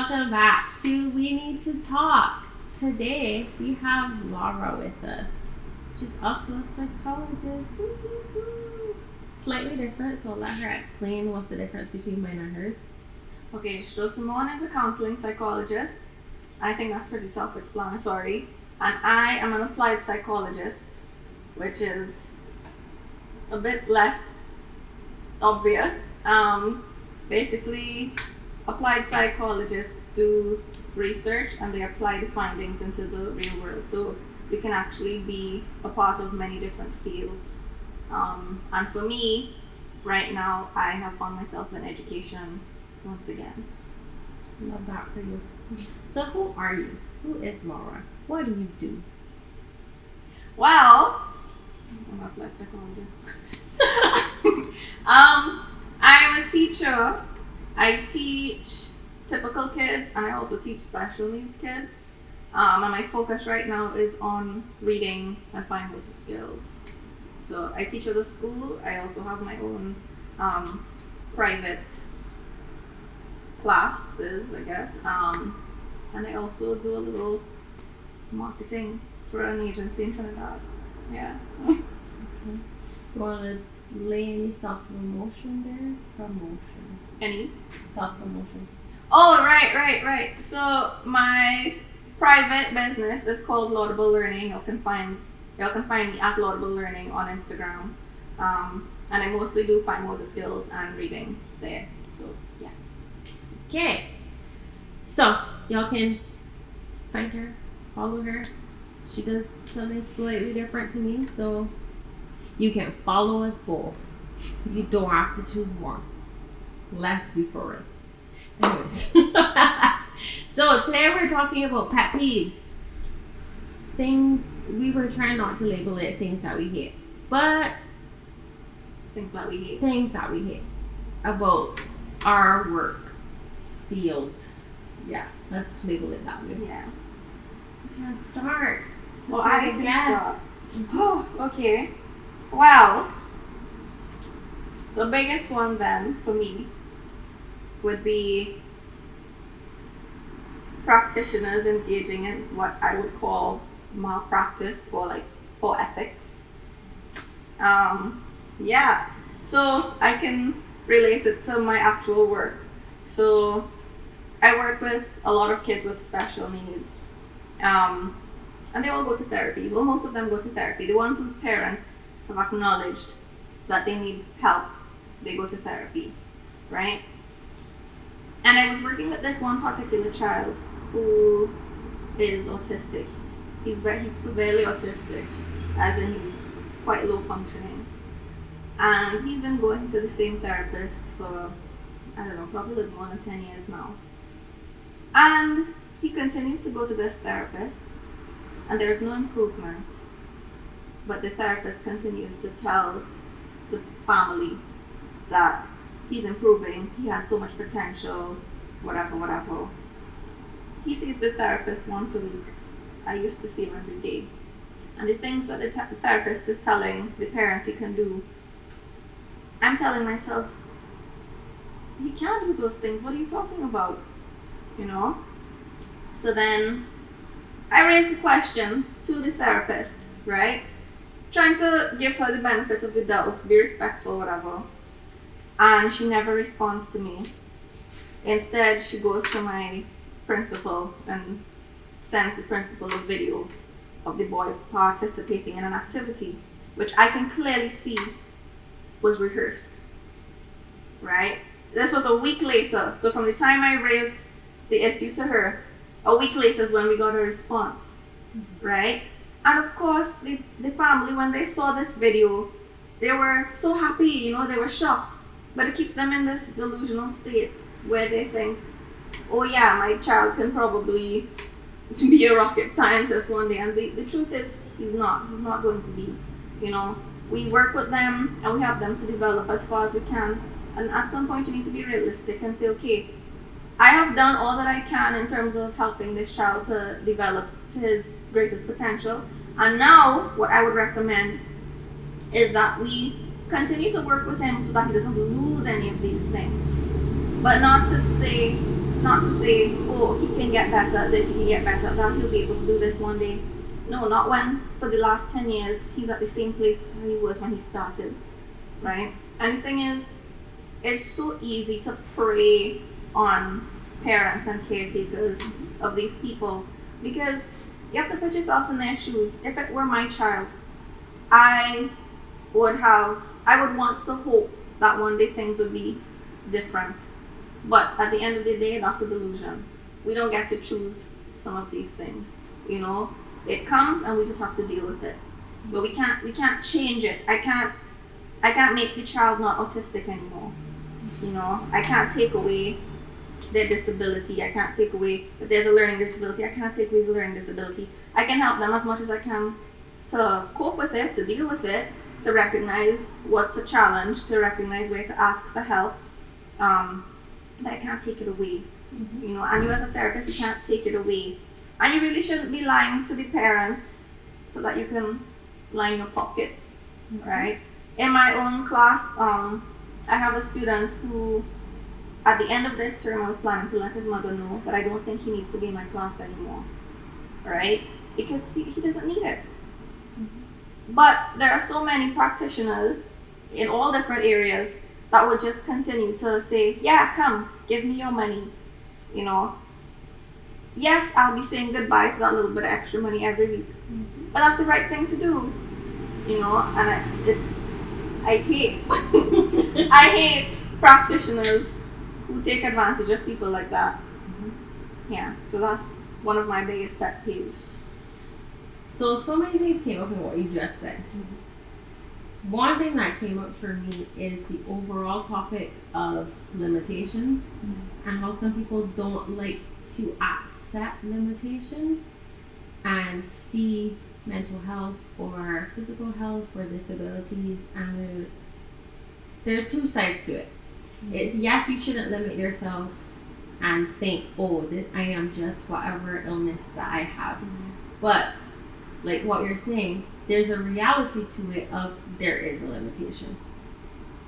Welcome back to We Need to Talk. Today we have Laura with us. She's also a psychologist. Woo-hoo-hoo. Slightly different, so I'll let her explain what's the difference between mine and hers. Okay, so Simone is a counseling psychologist. I think that's pretty self-explanatory. And I am an applied psychologist, which is a bit less obvious. Basically, applied psychologists do research and they apply the findings into the real world. So we can actually be a part of many different fields. And for me, right now, I have found myself in education once again. Love that for you. So who are you? Who is Laura? What do you do? Well, I'm not like psychologist. I'm a teacher. I teach typical kids and I also teach special needs kids. And my focus right now is on reading and fine motor skills. So I teach at a school. I also have my own private classes, I guess. And I also do a little marketing for an agency in Trinidad. Yeah. Okay. You want to lay any self-promotion there? Promotion. Any? Self-promotion. Oh, right. So my private business is called Laudable Learning. You can find me at Laudable Learning on Instagram. And I mostly do fine motor skills and reading there. So yeah. Okay. So y'all can find her, follow her. She does something slightly different to me, so you can follow us both. You don't have to choose one. Let's be for real. Anyways. So today we're talking about pet peeves. Things we were trying not to label it things that we hate. But Things that we hate. Things that we hate about our work field. Yeah, let's label it that way. Yeah. We can start. Well, I can start. Oh, okay. Well, the biggest one then for me would be practitioners engaging in what I would call malpractice or poor ethics. Yeah. So I can relate it to my actual work. So I work with a lot of kids with special needs. And they all go to therapy. Well, most of them go to therapy. The ones whose parents have acknowledged that they need help, they go to therapy, right? And I was working with this one particular child who is autistic. He's severely autistic, as in he's quite low functioning. And he's been going to the same therapist for, I don't know, probably a little more than 10 years now. And he continues to go to this therapist, and there's no improvement. But the therapist continues to tell the family that he's improving, he has so much potential, whatever. He sees the therapist once a week. I used to see him every day. And the things that the therapist is telling the parents he can do, I'm telling myself, he can't do those things. What are you talking about? You know? So then I raised the question to the therapist, right? Trying to give her the benefit of the doubt, be respectful, whatever. And she never responds to me. Instead, she goes to my principal and sends the principal a video of the boy participating in an activity, which I can clearly see was rehearsed, right? This was a week later. So from the time I raised the issue to her, a week later is when we got a response, right? And of course, the family, when they saw this video, they were so happy, they were shocked. But it keeps them in this delusional state where they think, oh yeah, my child can probably be a rocket scientist one day. And the truth is, he's not going to be, We work with them and we help them to develop as far as we can. And at some point you need to be realistic and say, okay, I have done all that I can in terms of helping this child to develop to his greatest potential. And now what I would recommend is that we continue to work with him so that he doesn't lose any of these things. But not to say, Not to say, oh, he can get better at this, he can get better at that, he'll be able to do this one day. No, not when for the last 10 years he's at the same place he was when he started, right? And the thing is, it's so easy to prey on parents and caretakers of these people because you have to put yourself in their shoes. If it were my child, I would want to hope that one day things would be different. But at the end of the day, that's a delusion. We don't get to choose some of these things. You know, it comes and we just have to deal with it. But we can't change it. I can't make the child not autistic anymore. You know, I can't take away their disability. I can't take away, if there's a learning disability, I can't take away the learning disability. I can help them as much as I can to cope with it, to deal with it, to recognize what's a challenge, to recognize where to ask for help. But I can't take it away. You know, and you as a therapist, you can't take it away. And you really shouldn't be lying to the parents so that you can line your pockets, right? In my own class, I have a student who, at the end of this term, I was planning to let his mother know that I don't think he needs to be in my class anymore, right? Because he doesn't need it. But there are so many practitioners in all different areas that would just continue to say, yeah, come, give me your money, you know. Yes, I'll be saying goodbye to that little bit of extra money every week. But that's the right thing to do, you know, and I hate, I hate practitioners who take advantage of people like that. Yeah, so that's one of my biggest pet peeves. So many things came up in what you just said. One thing that came up for me is the overall topic of limitations and how some people don't like to accept limitations and see mental health or physical health or disabilities, and there are two sides to it. It's yes, you shouldn't limit yourself and think, oh, I am just whatever illness that I have. But like what you're saying, there's a reality to it of there is a limitation.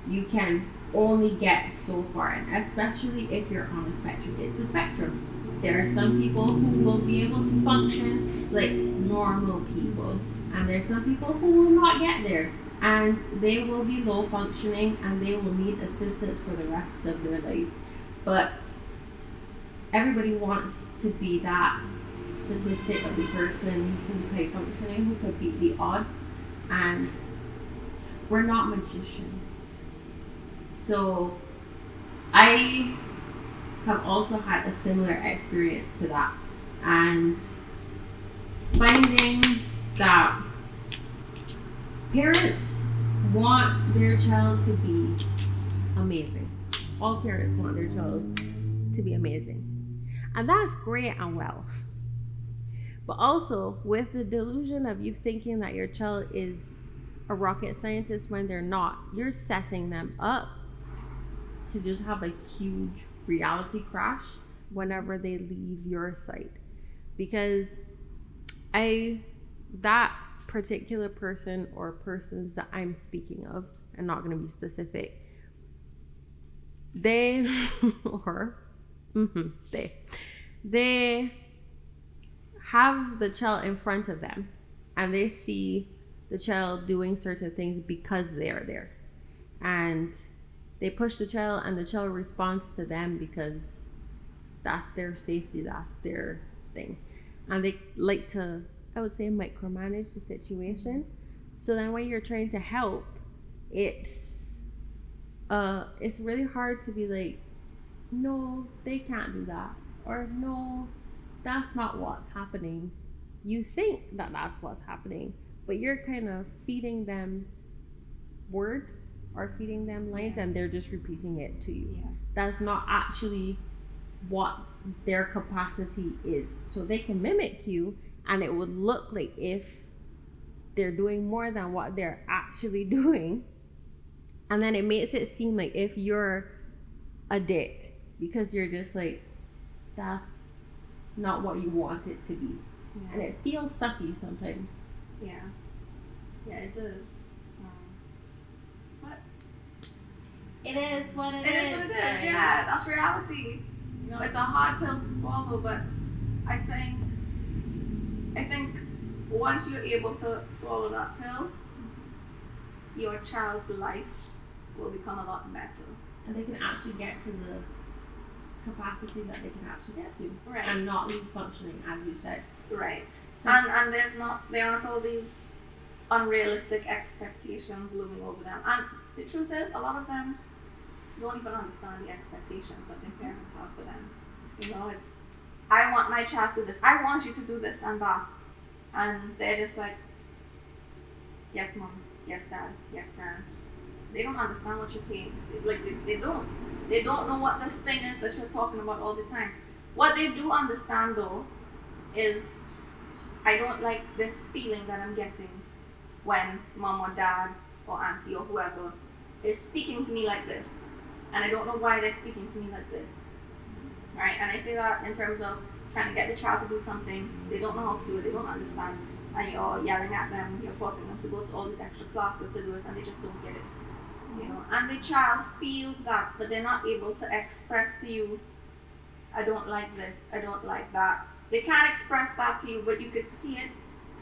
You can only get so far, and especially if you're on a spectrum. It's a spectrum. There are some people who will be able to function like normal people, and there's some people who will not get there, and they will be low functioning and they will need assistance for the rest of their lives. But everybody wants to be that statistic of the person who's high functioning, who could beat the odds, and we're not magicians. So I have also had a similar experience to that, and finding that parents want their child to be amazing. All parents want their child to be amazing, and that's great and well. But also with the delusion of you thinking that your child is a rocket scientist when they're not, you're setting them up to just have a huge reality crash whenever they leave your site. Because that particular person or persons that I'm speaking of, I'm not going to be specific, they have the child in front of them and they see the child doing certain things because they are there, and they push the child and the child responds to them because that's their safety, that's their thing, and they like to, I would say, micromanage the situation. So then when you're trying to help, it's really hard to be like, no, they can't do that, or no, that's not what's happening. You think that that's what's happening, but you're kind of feeding them words or feeding them lines, and they're just repeating it to you. That's not actually what their capacity is. So they can mimic you, and it would look like if they're doing more than what they're actually doing, and then it makes it seem like if you're a dick because you're just like, that's not what you want it to be. And it feels sucky sometimes. Yeah, it does. But it is what it is. It is what it is. Yeah, that's reality. You know, it's a hard pill to swallow, but I think once you're able to swallow that pill, your child's life will become a lot better. And they can actually get to the capacity that they can actually get to. Right. And not lose functioning, as you said. Right. So, And there aren't all these unrealistic expectations looming over them. And the truth is, a lot of them don't even understand the expectations that their parents have for them. You know, it's, I want my child to do this. I want you to do this and that. And they're just like, yes, mom. Yes, dad. Yes, parent. They don't understand what you're saying. They don't. They don't know what this thing is that you're talking about all the time. What they do understand, though, is I don't like this feeling that I'm getting when mom or dad or auntie or whoever is speaking to me like this. And I don't know why they're speaking to me like this. Right? And I say that in terms of trying to get the child to do something. They don't know how to do it. They don't understand. And you're yelling at them. You're forcing them to go to all these extra classes to do it. And they just don't get it. You know, and the child feels that, but they're not able to express to you, I don't like this, I don't like that. They can't express that to you, but you could see it.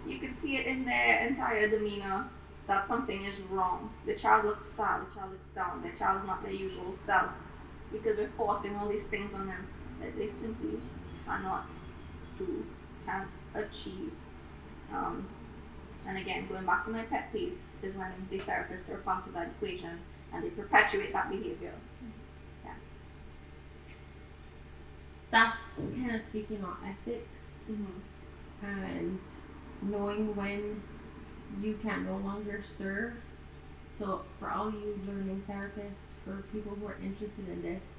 You could see it in their entire demeanor that something is wrong. The child looks sad, the child looks down, the child is not their usual self. It's because we're forcing all these things on them that they simply cannot do, can't achieve. And again, going back to my pet peeve, is when the therapists are part of that equation and they perpetuate that behavior. Yeah. that's kind of speaking on ethics and knowing when you can no longer serve. So for all you learning therapists, for people who are interested in this,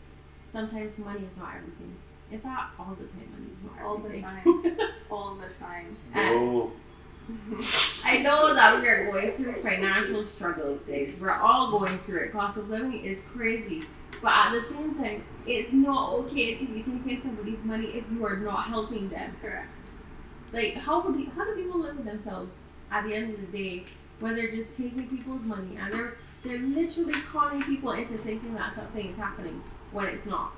sometimes money is not everything. In fact, all the time money is not everything. All the time. Oh. I know that we are going through financial struggles, guys. We're all going through it. Cost of living is crazy. But at the same time, it's not okay to be taking somebody's money if you are not helping them. Correct. Like, how do people live with themselves at the end of the day when they're just taking people's money and they're literally calling people into thinking that something is happening when it's not?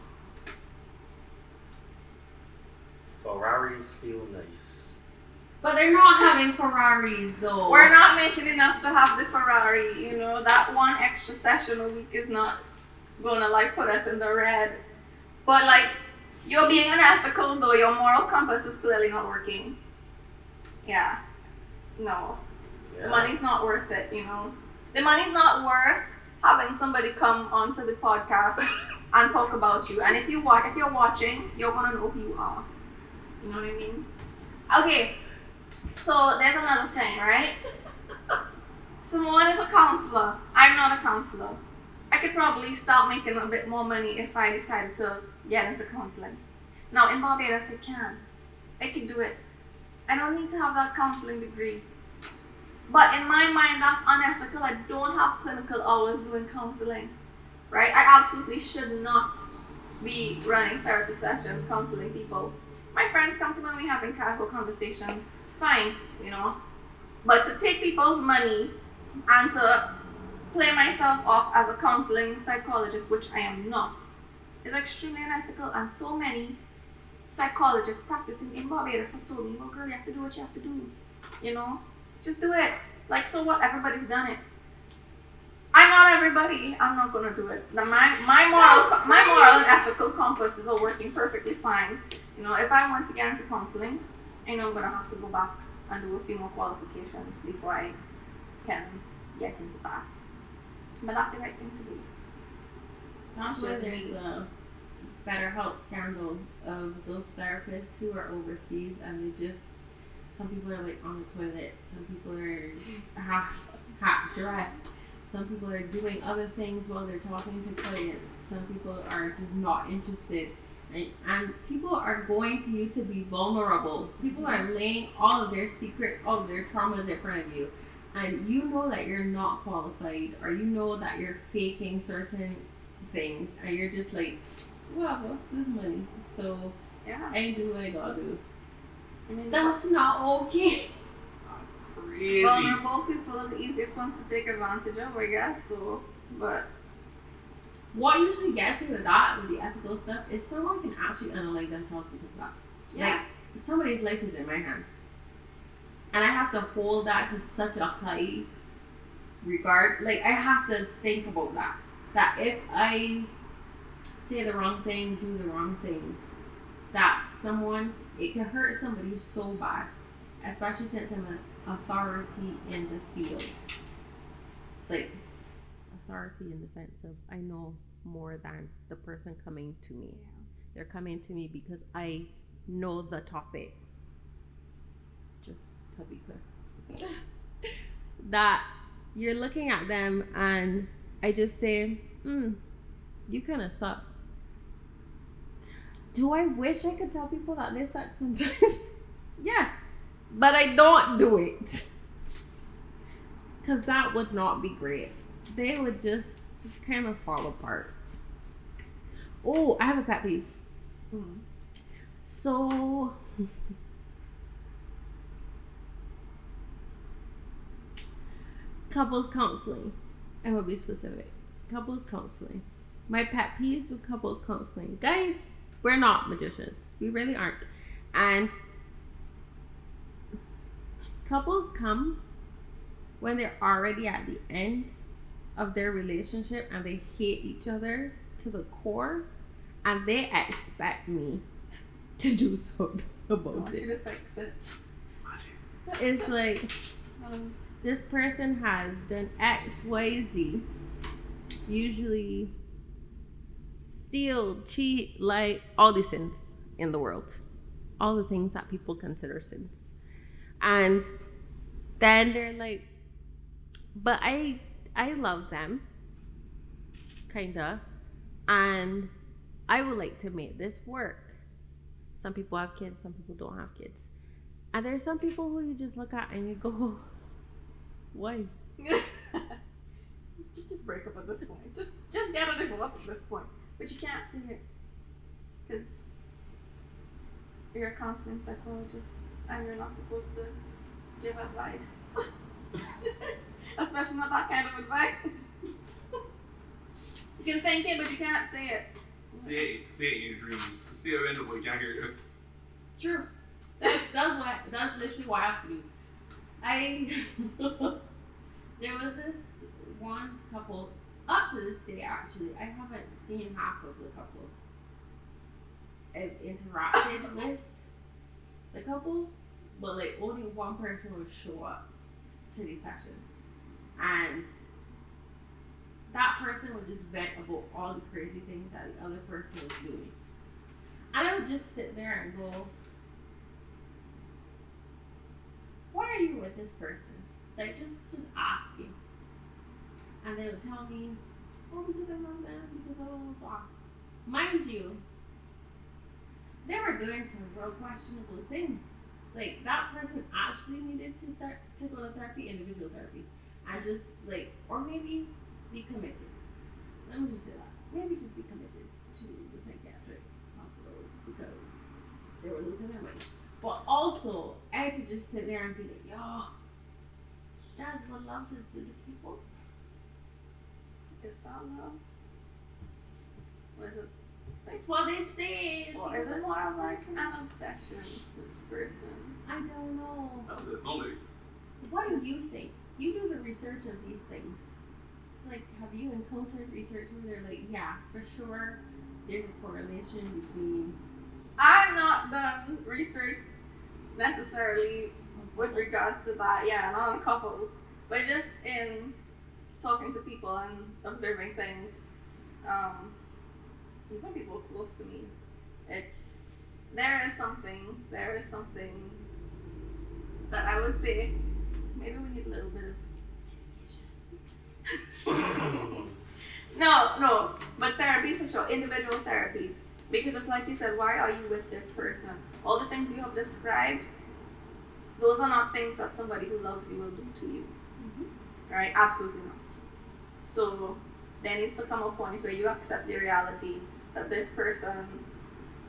Ferraris feel nice. But they're not having Ferraris, though. We're not making enough to have the Ferrari, you know. That one extra session a week is not gonna like put us in the red. But like, you're being unethical, though your moral compass is clearly not working. Yeah. No. Yeah. The money's not worth it, you know. The money's not worth having somebody come onto the podcast and talk about you. And if you're watching, you're gonna know who you are. You know what I mean? Okay. So there's another thing, right? Someone is a counselor. I'm not a counselor. I could probably start making a bit more money if I decided to get into counseling. Now in Barbados I can do it. I don't need to have that counseling degree. But in my mind, that's unethical. I don't have clinical hours doing counseling, right? I absolutely should not be running therapy sessions, counseling people. My friends come to me when we're having casual conversations. Fine, you know. But to take people's money and to play myself off as a counseling psychologist, which I am not, is extremely unethical. And so many psychologists practicing in Barbados have told me, well, girl, you have to do what you have to do. You know? Just do it. Like, so what? Everybody's done it. I'm not everybody. I'm not gonna do it. My moral and ethical compasses are working perfectly fine. You know, if I want to get into counseling, I know I'm gonna have to go back and do a few more qualifications before I can get into that. But that's the right thing to do. That's why there's a BetterHelp scandal of those therapists who are overseas and they just, some people are like on the toilet, some people are half dressed, some people are doing other things while they're talking to clients, some people are just not interested. And people are going to you to be vulnerable. People are laying all of their secrets, all of their traumas in front of you. And you know that you're not qualified, or you know that you're faking certain things, and you're just like, well, this is money, so Yeah. I do what I gotta do. I mean, That's not okay. That's crazy. vulnerable people are the easiest ones to take advantage of, I guess. So, but what usually gets me with that, with the ethical stuff, is someone can actually unalike themselves because of that. Yeah. Like, somebody's life is in my hands. And I have to hold that to such a high regard. Like, I have to think about that. That if I say the wrong thing, do the wrong thing, that it can hurt somebody so bad. Especially since I'm an authority in the field. Like, authority in the sense of I know more than the person coming to me. Yeah. They're coming to me because I know the topic. Just to be clear. That you're looking at them and I just say, you kind of suck. Do I wish I could tell people that they suck sometimes? Yes. But I don't do it. Because that would not be great. They would just kind of fall apart. Oh, I have a pet peeve. So, couples counseling. I will be specific. Couples counseling. My pet peeves with couples counseling. Guys, we're not magicians. We really aren't. And couples come when they're already at the end of their relationship and they hate each other to the core, and they expect me to do something about it. To fix it. It's like, this person has done X, Y, Z, usually steal, cheat, lie, all the sins in the world, all the things that people consider sins. And then they're like, but I love them, kinda, and I would like to make this work. Some people have kids, some people don't have kids. And there's some people who you just look at and you go, why? Just break up at this point. Just get a divorce at this point. But you can't see it. Because you're a counseling psychologist and you're not supposed to give advice. Especially not that kind of advice. You can think it, but you can't say it. Say it in your dreams. See how you end up like can't hear you. True. That's literally what I have to do. There was this one couple, up to this day actually, I haven't seen half of the couple. I've interacted with the couple, but like only one person would show up to these sessions. And that person would just vent about all the crazy things that the other person was doing. And I would just sit there and go, why are you with this person? Like, just asking. And they would tell me, oh, because I love them, because blah, blah, blah. Mind you, they were doing some real questionable things. Like, that person actually needed to go to therapy, individual therapy. And just, like, or maybe be committed. Let me just say that. Maybe just be committed to the psychiatric hospital because they were losing their mind. But also, I had to just sit there and be like, yo, that's what love does to the people. Is that love? Or is it? That's what they say. Or is it more of like an obsession with the person? I don't know. That's only. What do you think? You do the research of these things. Like, have you encountered research where they're like, yeah, for sure, there's a correlation between. I've not done research necessarily with regards to that, yeah, not on couples, but just in talking to people and observing things, even people close to me, there is something that I would say maybe we need a little bit of no, but therapy for sure, individual therapy, because it's like you said, why are you with this person? All the things you have described, those are not things that somebody who loves you will do to you. Right? Absolutely not. So there needs to come a point where you accept the reality that this person,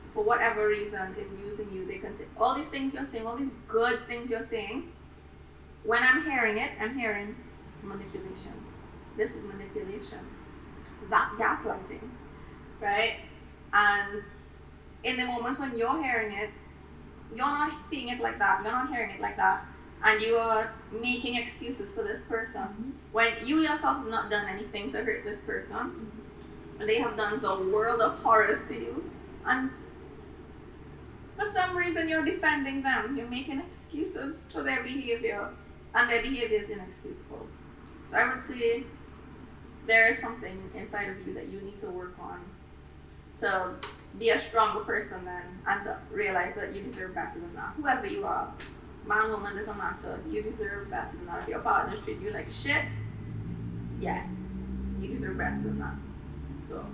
for whatever reason, is using you. They can all these things you're saying, all these good things you're saying. When I'm hearing it, I'm hearing manipulation. This is manipulation. That's gaslighting, right? And in the moment when you're hearing it, you're not seeing it like that, you're not hearing it like that, and you are making excuses for this person when you yourself have not done anything to hurt this person. They have done the world of horrors to you, and for some reason you're defending them. You're making excuses for their behavior, and their behavior is inexcusable. So I would say there is something inside of you that you need to work on to be a stronger person then, and to realize that you deserve better than that. Whoever you are, man, woman, doesn't matter. You deserve better than that. If your partners treat you like shit, yeah, you deserve better than that. So.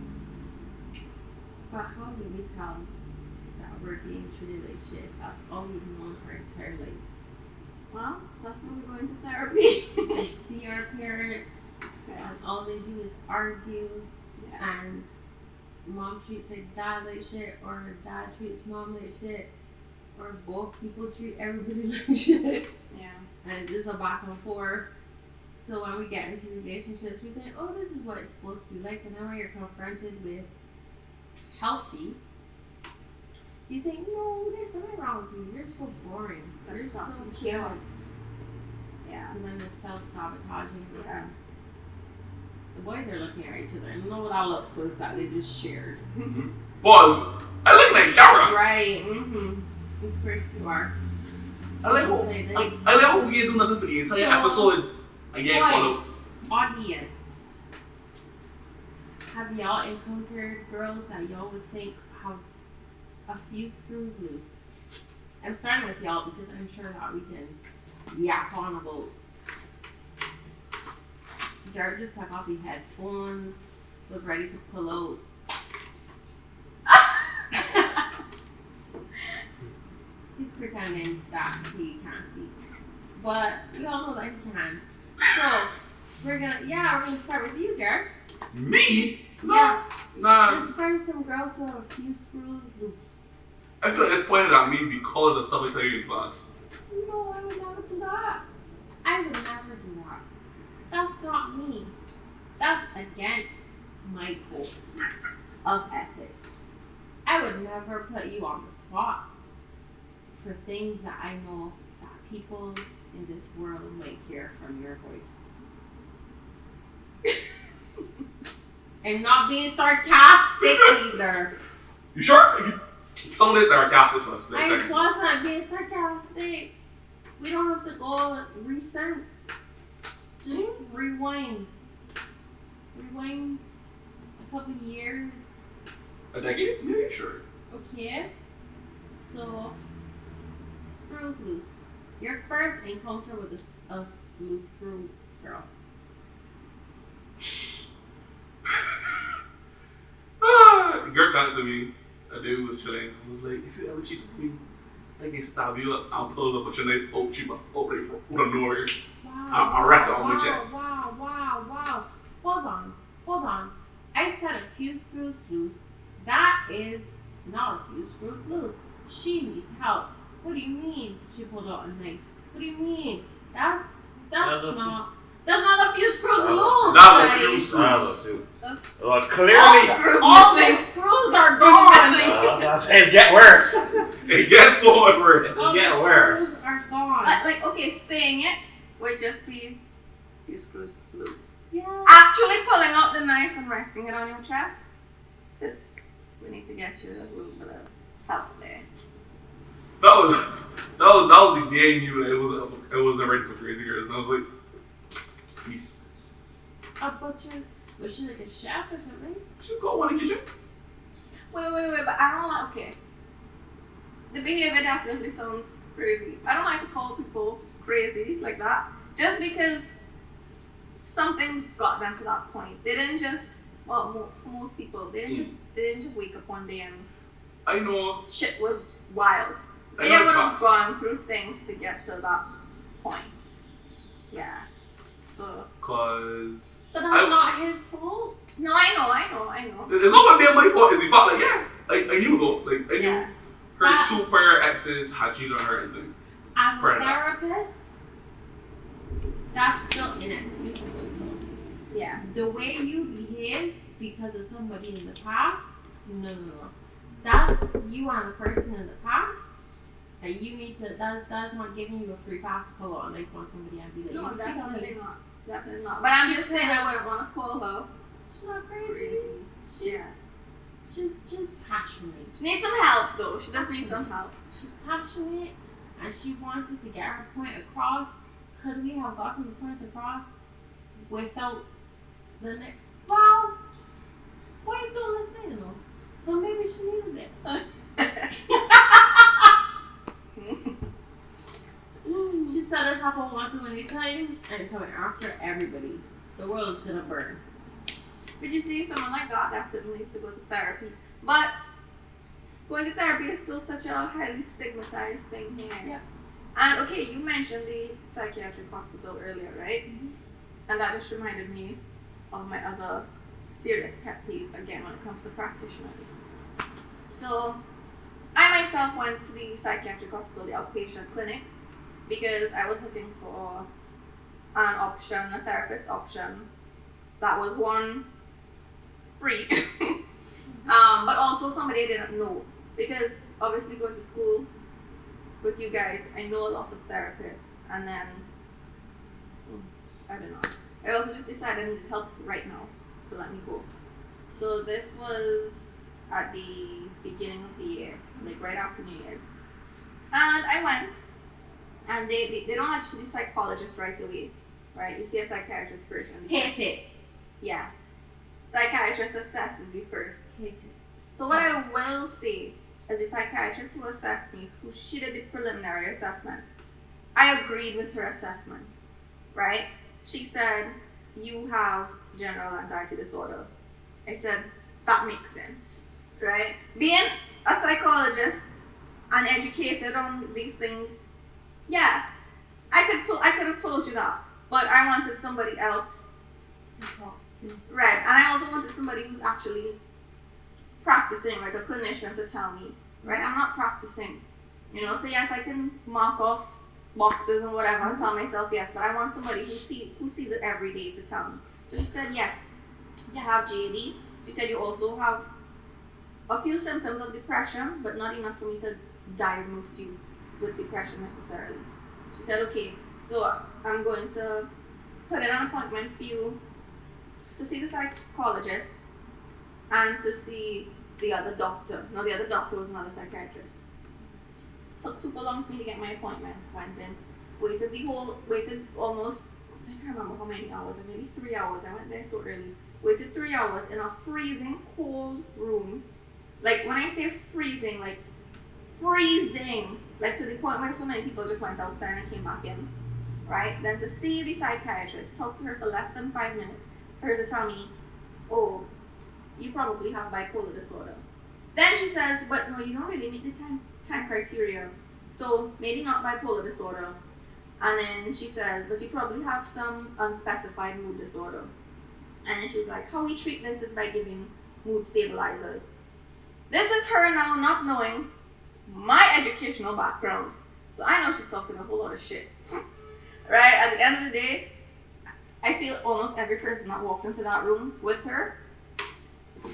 But how do we tell that we're being treated like shit? That's all we've known our entire lives. Well, that's when we're going to therapy. We see our parents, and all they do is argue, and mom treats like dad like shit, or dad treats mom like shit, or both people treat everybody like shit. Yeah. And it's just a back and forth. So when we get into relationships, we think, oh, this is what it's supposed to be like, and then when you're confronted with healthy, you think, no, there's something wrong with you. You're so boring. You're There's so some chaos. Yeah. So then the self-sabotaging happens. The boys are looking at each other, and you know what that look was that they just shared. Boys, I look like camera. Right. Of course you are. I like how we do nothing for the entire episode. Boys, audience. Have y'all encountered girls that y'all would think have a few screws loose? I'm starting with y'all because I'm sure that we can yap on about. Jared just took off his headphones, was ready to pull out. He's pretending that he can't speak, but we all know that he can. So we're gonna start with you, Jared. Me? Yeah. Nah. Describe some girls who have a few screws loose. I feel like it's pointed at me because of stuff I tell you in class. No, I would never do that. I would never do that. That's not me. That's against my code of ethics. I would never put you on the spot for things that I know that people in this world might hear from your voice. I'm not being sarcastic either. You sure? Some of this sarcastic for us. I wasn't being sarcastic. We don't have to go recent. Just rewind. Rewind a couple years. A decade? Maybe, sure. Okay. So, screws loose. Your first encounter with a loose screw girl. Girl came to me. A dude was chilling. I was like, if you ever cheat on me, they can stab you up. I'll close up with your knife, out there for out of nowhere. Wow. I'll rest it on my chest. Wow. Hold on. I said a few screws loose. That is not a few screws loose. She needs help. What do you mean? She pulled out a knife. What do you mean? That's not a few screws loose. Not a few screws. Well, clearly, all the screws are gone. It's get worse. It gets so much worse. All Get the worse. screws are gone. Like, okay, saying it would just be a few screws loose. Yeah. Actually pulling out the knife and resting it on your chest, sis, we need to get you a little bit of help there. That was the day I knew that it wasn't ready for crazy girls. I was like, peace. A butcher. Was she like a chef or something? She's got one in the kitchen. Wait, but I don't like, okay. The behavior definitely sounds crazy. I don't like to call people crazy like that. Just because something got them to that point. They didn't just, for most people, they didn't just wake up one day and I know. shit was wild. I They know would have facts. gone through things to get to that point. Yeah. So. Cause. But that's not his fault. No, I know. It's not gonna be my fault. It's the fact, like, yeah. I knew though. Like, I knew Yeah. her two prior exes had cheated on her and things. As a Right. therapist, that's still inexcusable. Yeah. The way you behave because of somebody in the past, no. That's you are the person in the past, and you need to. That's not giving you a free pass to pull out a knife on somebody and be like, No, you definitely not. Definitely not. But I'm just saying I wouldn't want to call her She's not crazy. crazy. Yeah. She's just passionate. She needs some help though. She does need some help. She's passionate, and she wanted to get her point across. Could we have gotten the point across without the next? Well, boys don't listen, you know. So maybe she needed it. She said us up on one too many times and coming after everybody. The world is gonna burn. But you see, someone like that definitely needs to go to therapy. But going to therapy is still such a highly stigmatized thing here. Yep. And okay, you mentioned the psychiatric hospital earlier, right? Mm-hmm. And that just reminded me of my other serious pet peeve again when it comes to practitioners. So, I myself went to the psychiatric hospital, the outpatient clinic, because I was looking for an option, a therapist option that was one, free, but also somebody I didn't know. Because obviously going to school with you guys, I know a lot of therapists, and then, I don't know. I also just decided I needed help right now, so let me go. So this was at the beginning of the year, like right after New Year's. And I went, and they don't actually see a psychologist right away, right? You see a psychiatrist first. And Hate it. Yeah. Psychiatrist assesses you first. Hate it. So what I will say is the psychiatrist who assessed me, who she did the preliminary assessment, I agreed with her assessment, right? She said, you have general anxiety disorder. I said, that makes sense, right? Being a psychologist and educated on these things, yeah, I could have told you that, but I wanted somebody else, right? And I also wanted somebody who's actually practicing, like a clinician, to tell me, right? I'm not practicing, you know. So yes, I can mark off boxes and whatever and tell myself yes, but I want somebody who sees it every day to tell me. So she said, yes, you have GAD. She said you also have a few symptoms of depression, but not enough for me to diagnose you with depression necessarily. She said, okay, so I'm going to put in an appointment for you to see the psychologist and to see the other doctor. No, the other doctor was another psychiatrist. Took super long for me to get my appointment. Went in, waited almost, I can't remember how many hours, like maybe 3 hours. I went there so early. Waited 3 hours in a freezing cold room. Like when I say freezing, like freezing. Like to the point where so many people just went outside and came back in. Right? Then to see the psychiatrist, talk to her for less than 5 minutes, for her to tell me, oh, you probably have bipolar disorder. Then she says, but no, you don't really meet the time criteria. So maybe not bipolar disorder. And then she says, but you probably have some unspecified mood disorder. And then she's like, how we treat this is by giving mood stabilizers. This is her now not knowing my educational background. So I know she's talking a whole lot of shit. Right? At the end of the day, I feel almost every person that walked into that room with her,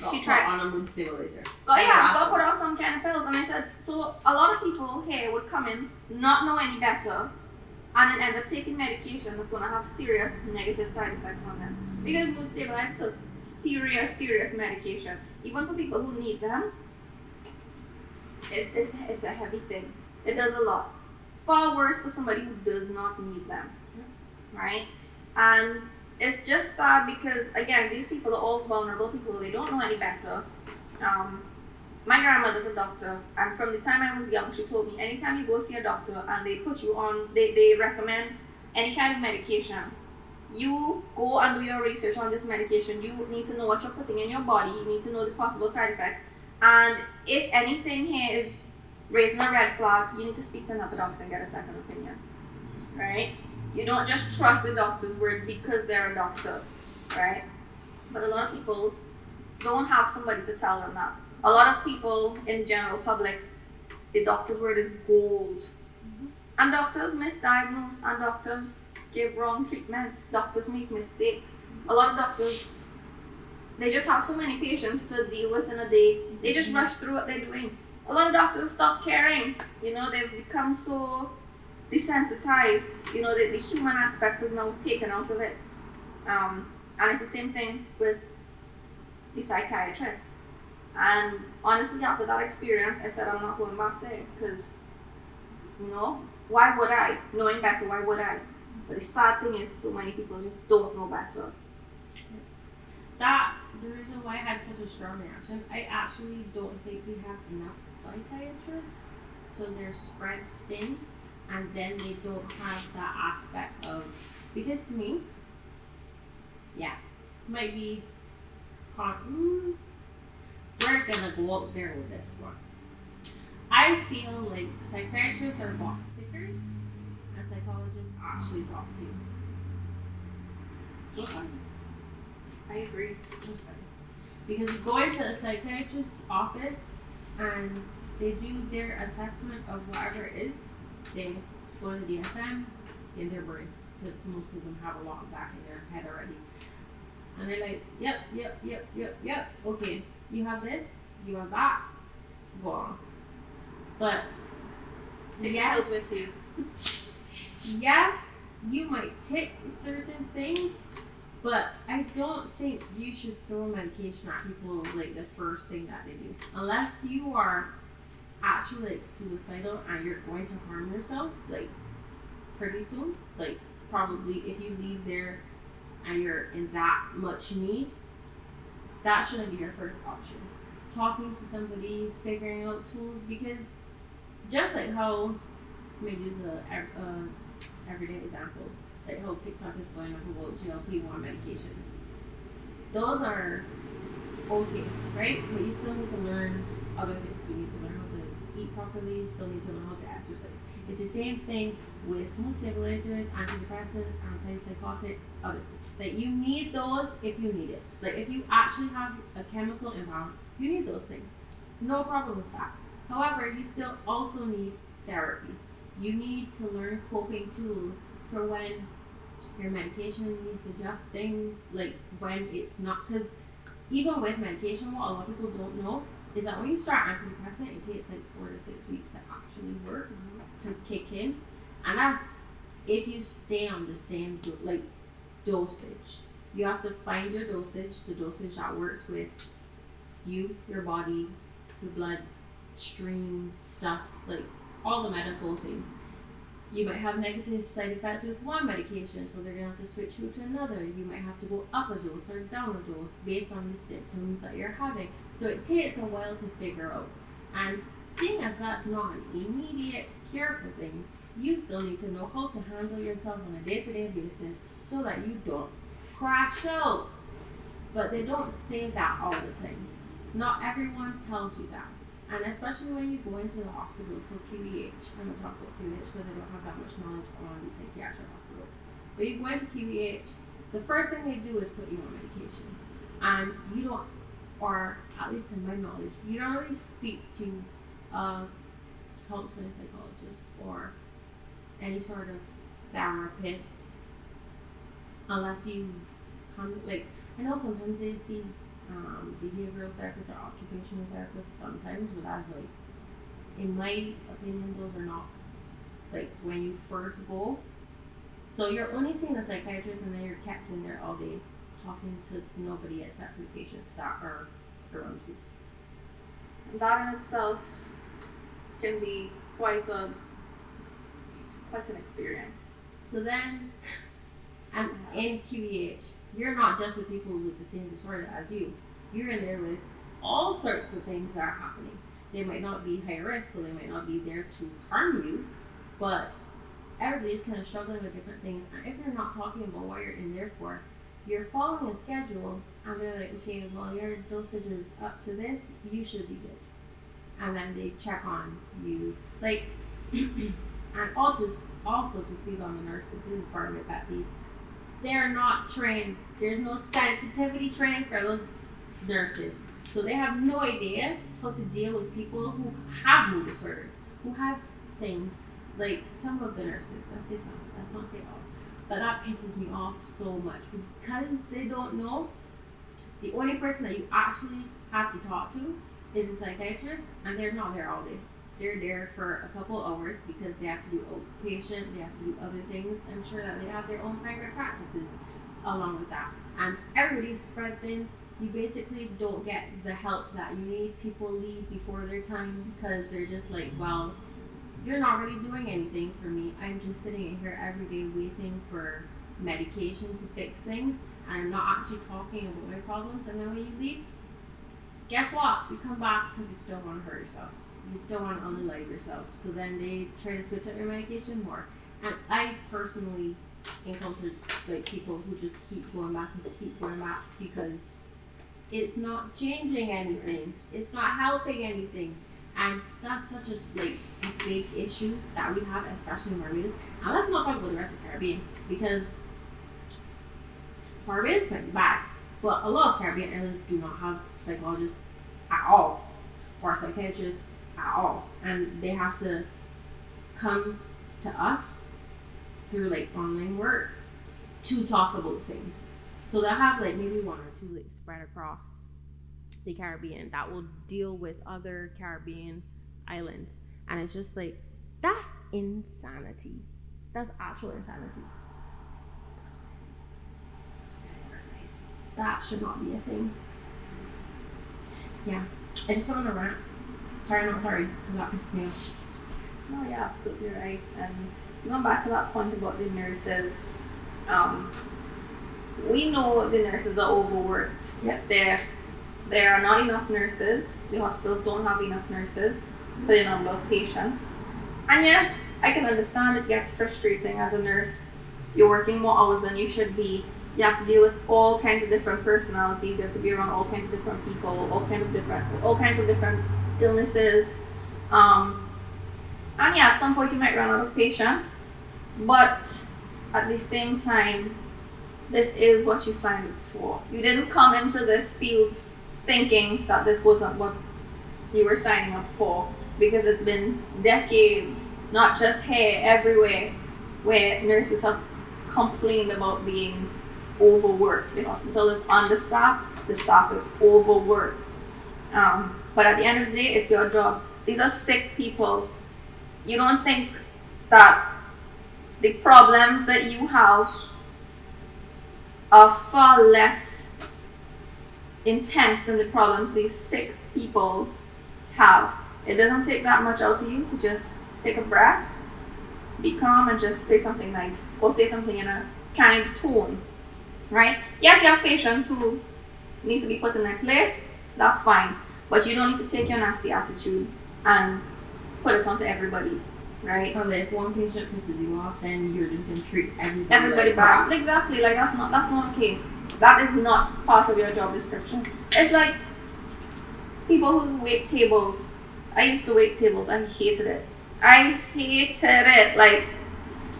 she tried on a mood stabilizer. Oh yeah, go put on some kind of pills. And I said, so a lot of people here would come in, not know any better, and then end up taking medication that's going to have serious negative side effects on them. Because mood stabilizers is serious medication. Even for people who need them, it's a heavy thing. It does a lot. Far worse for somebody who does not need them, right? And it's just sad because, again, these people are all vulnerable people. They don't know any better. My grandmother's a doctor, and from the time I was young, she told me, anytime you go see a doctor and they put you on, they recommend any kind of medication, you go and do your research on this medication. You need to know what you're putting in your body. You need to know the possible side effects. And if anything here is raising a red flag, you need to speak to another doctor and get a second opinion, right? You don't just trust the doctor's word because they're a doctor, right? But a lot of people don't have somebody to tell them that. A lot of people in the general public, the doctor's word is gold. Mm-hmm. And doctors misdiagnose, and doctors give wrong treatments. Doctors make mistakes. a lot of doctors, they just have so many patients to deal with in a day. They just rush through what they're doing. A lot of doctors stop caring. They've become so desensitized. The human aspect is now taken out of it. And it's the same thing with the psychiatrist. And honestly, after that experience, I said I'm not going back there because, why would I? Knowing better, why would I? But the sad thing is, so many people just don't know better. The reason why I had such a strong reaction, I actually don't think we have enough psychiatrists, so they're spread thin, and then they don't have that aspect of, because to me, might be, we're gonna go out there with this one. I feel like psychiatrists are box tickers, and psychologists actually talk to you. I agree. Because you go into a psychiatrist's office and they do their assessment of whatever it is. They go to the DSM in their brain, because most of them have a lot of that in their head already. And they're like, yep, okay, you have this, you have that, go on. But Take yes, pills with you. yes, you might take certain things, but I don't think you should throw medication at people like the first thing that they do. Unless you are actually like suicidal and you're going to harm yourself like pretty soon. Like probably if you leave there and you're in that much need, that shouldn't be your first option. Talking to somebody, figuring out tools, because just like how, let me use a everyday example, like how TikTok is blowing up about GLP-1 medications. Those are okay, right? But you still need to learn other things. You need to learn how to eat properly, you still need to learn how to exercise. It's the same thing with mood stabilizers, antidepressants, antipsychotics, other things. Like you need those if you need it. Like if you actually have a chemical imbalance, you need those things. No problem with that. However, you still also need therapy. You need to learn coping tools for when your medication needs adjusting, like when it's not, because even with medication, what a lot of people don't know is that when you start antidepressant, it takes like 4 to 6 weeks to actually work, to kick in, and that's if you stay on the same dosage. You have to find your dosage, the dosage that works with you, your body, your blood stream stuff, like all the medical things. You might have negative side effects with one medication, so they're going to have to switch you to another. You might have to go up a dose or down a dose based on the symptoms that you're having. So it takes a while to figure out. And seeing as that's not an immediate cure for things, you still need to know how to handle yourself on a day-to-day basis so that you don't crash out. But they don't say that all the time. Not everyone tells you that. And especially when you go into the hospital, so QEH, I'm going to talk about QEH because I don't have that much knowledge on the psychiatric hospital. But you go into QEH, the first thing they do is put you on medication. And you don't, or at least in my knowledge, you don't really speak to a counseling psychologist or any sort of therapist unless you've come, like, I know sometimes they see behavioral therapists or occupational therapists sometimes, but that's like, in my opinion, those are not like when you first go. So you're only seeing a psychiatrist and then you're kept in there all day talking to nobody except for the patients that are around you. That in itself can be quite an experience. So then, and in QEH, you're not just with people with the same disorder as you. You're in there with all sorts of things that are happening. They might not be high risk, so they might not be there to harm you, but everybody's kind of struggling with different things. And if you're not talking about what you're in there for, you're following a schedule, and they're like, okay, well, your dosage is up to this, you should be good. And then they check on you. Like, and also to speak on the nurses, this is part of my pet peeve. They're not trained. There's no sensitivity training for those nurses. So they have no idea how to deal with people who have mood disorders, who have things like some of the nurses, let's say some, let's not say all, But that pisses me off so much because they don't know. The only person that you actually have to talk to is a psychiatrist, and they're not there all day. They're there for a couple hours because they have to do outpatient, they have to do other things. I'm sure that they have their own private practices along with that. And everybody's spread thin. You basically don't get the help that you need. People leave before their time because they're just like, well, you're not really doing anything for me. I'm just sitting in here every day waiting for medication to fix things, and I'm not actually talking about my problems. And then when you leave, guess what? You come back because you still want to hurt yourself. You still want to unalive yourself. So then they try to switch up your medication more. And I personally encountered like people who just keep going back because it's not changing anything. It's not helping anything. And that's such a like a big issue that we have, especially in Barbados. And let's not talk about the rest of the Caribbean, because Barbados might be bad, but a lot of Caribbean islands do not have psychologists at all, or psychiatrists at all, and they have to come to us through like online work to talk about things. So they'll have like maybe one or two like spread across the Caribbean that will deal with other Caribbean islands, and it's just like, that's insanity. That's actual insanity. That's crazy. That's very nice. That should not be a thing. Yeah, I just went on a rant. Sorry, not sorry, because that pissed me off. No, you're absolutely right. And going back to that point about the nurses, we know the nurses are overworked. Yep. There are not enough nurses. The hospitals don't have enough nurses for the number of patients. And yes, I can understand it gets frustrating as a nurse. You're working more hours than you should be. You have to deal with all kinds of different personalities. You have to be around all kinds of different people, all kinds of different illnesses. And yeah, at some point you might run out of patients. But at the same time, this is what you signed up for. You didn't come into this field thinking that this wasn't what you were signing up for, because it's been decades, not just here, everywhere, where nurses have complained about being overworked. The hospital is understaffed, the staff is overworked. But at the end of the day, it's your job. These are sick people. You don't think that the problems that you have are far less intense than the problems these sick people have. It doesn't take that much out of you to just take a breath, be calm, and just say something nice, or say something in a kind tone, right? Yes, you have patients who need to be put in their place, that's fine, but you don't need to take your nasty attitude and put it onto everybody, right? Or like if one patient pisses you off, then you're just gonna treat everybody like bad. crap. Exactly, like that's not okay. That is not part of your job description. It's like people who wait tables. I used to wait tables. I hated it. Like,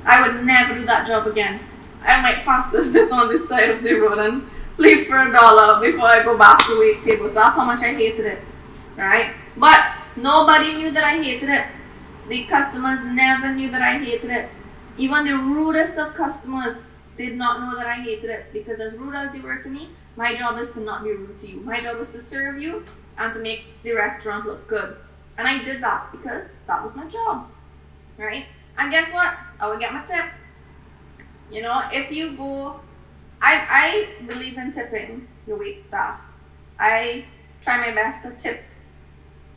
I would never do that job again. I might faster sit on this side of the road and please for $1 before I go back to wait tables. That's how much I hated it, right? But nobody knew that I hated it. The customers never knew that I hated it. Even the rudest of customers did not know that I hated it, because as rude as you were to me, my job is to not be rude to you. My job is to serve you and to make the restaurant look good. And I did that because that was my job, right? And guess what? I would get my tip. You know, if you go, I believe in tipping your wait staff. I try my best to tip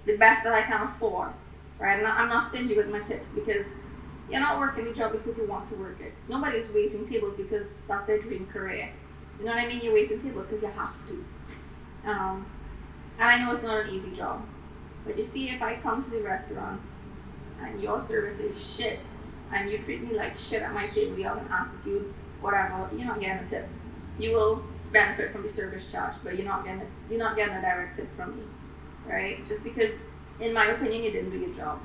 the best that I can afford, right? And I'm not stingy with my tips, because you're not working the job because you want to work it. Nobody's waiting tables because that's their dream career. You know what I mean? You're waiting tables because you have to. And I know it's not an easy job. But you see, if I come to the restaurant and your service is shit, and you treat me like shit at my table, you have an attitude, whatever, you're not getting a tip. You will benefit from the service charge, but you're not getting a direct tip from me, right? Just because, in my opinion, you didn't do your job.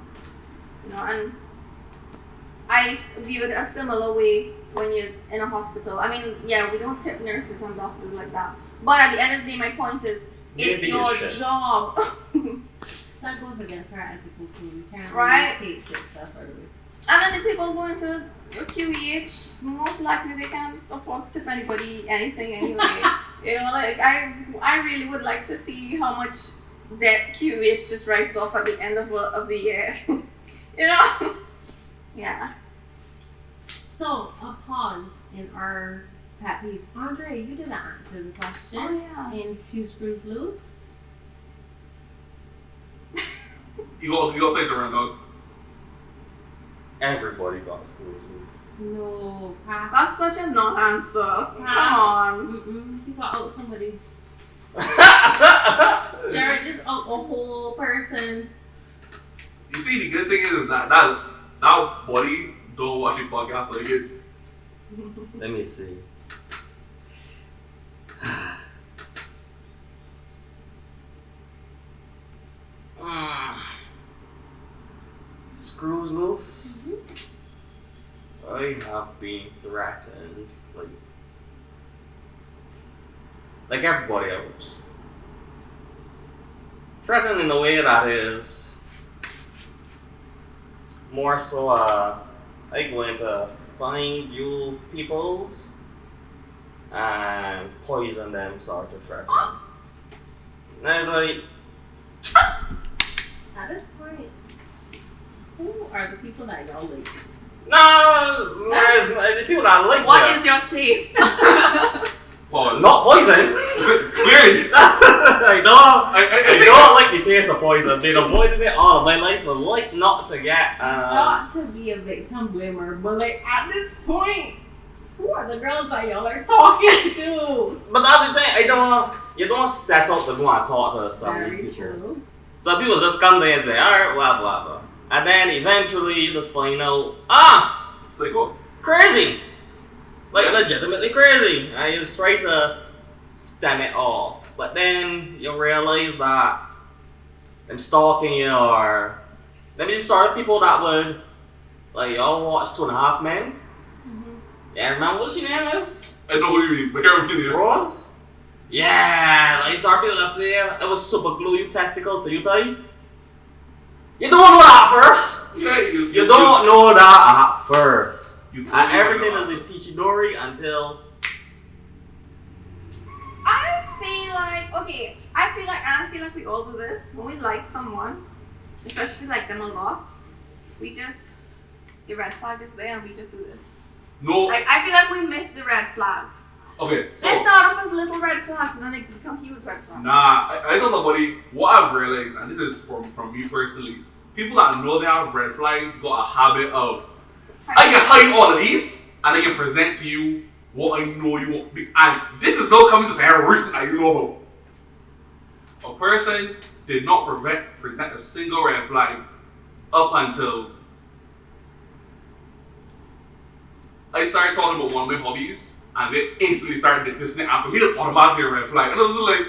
You know, and I view it a similar way when you're in a hospital. I mean, yeah, we don't tip nurses and doctors like that. But at the end of the day, my point is, it's your job. That goes against our ethical code. You can't right? really take tips, that's what it is. And then the people going to QEH, most likely they can't afford to tip anybody anything anyway. You know, like I really would like to see how much debt QEH just writes off at the end of the year. You know? Yeah. So, a pause in our pet peeves. Andre, you didn't answer the question. Oh, yeah. In Few Screws Loose. You gotta take the round, dog. Everybody got screws loose. No, pass. That's such a non-answer. Come Pass. on. You got out somebody. Jared just out a whole person. You see, the good thing is that buddy don't watch your podcast, so you get. Let me see. Screws loose. I have been threatened, like everybody else. Threatened in a way that is more so. I going to find you peoples and poison them, sort of threaten. And I was like, At this point, who are the people that y'all like? no, there's people that like What that. is your taste? Pause. Not poison. Clearly. I don't like the taste of poison. Been avoided it all of my life, but like not to get. Not to be a victim blamer, but like at this point, who are the girls that y'all are talking to? But that's the thing. You don't set up to go and talk to some of these Very people. true. Some people just come there and say, alright, blah blah blah, and then eventually you just find out, Psycho. crazy, like legitimately crazy, and you just try to stem it off, but then you realize that them stalking you or them just sort of people that would, like, y'all watch 2.5 Men. Mm-hmm. Yeah, remember what she name is? I know what you mean, but hear me. Rose? Yeah, like sort of people that say it was super glue you testicles to you tie. You don't know that at first. Yeah, You don't know that at first. You And everything is in peachy dory until I feel like we all do this when we like someone, especially if we like them a lot. We just, the red flag is there and we just do this. No. Like, I feel like we miss the red flags. Okay, so. They start off as little red flags and then they become huge red flags. Nah, I told somebody what I've realized, and this is from me personally. People that know they have red flags got a habit of, I can hide all of these, and I can present to you what I know you want. And this is not coming to say recent that you know about. A person did not present a single red flag up until I started talking about one of my hobbies, and they instantly started dismissing it, and for me, it's automatically a red flag. And I was like,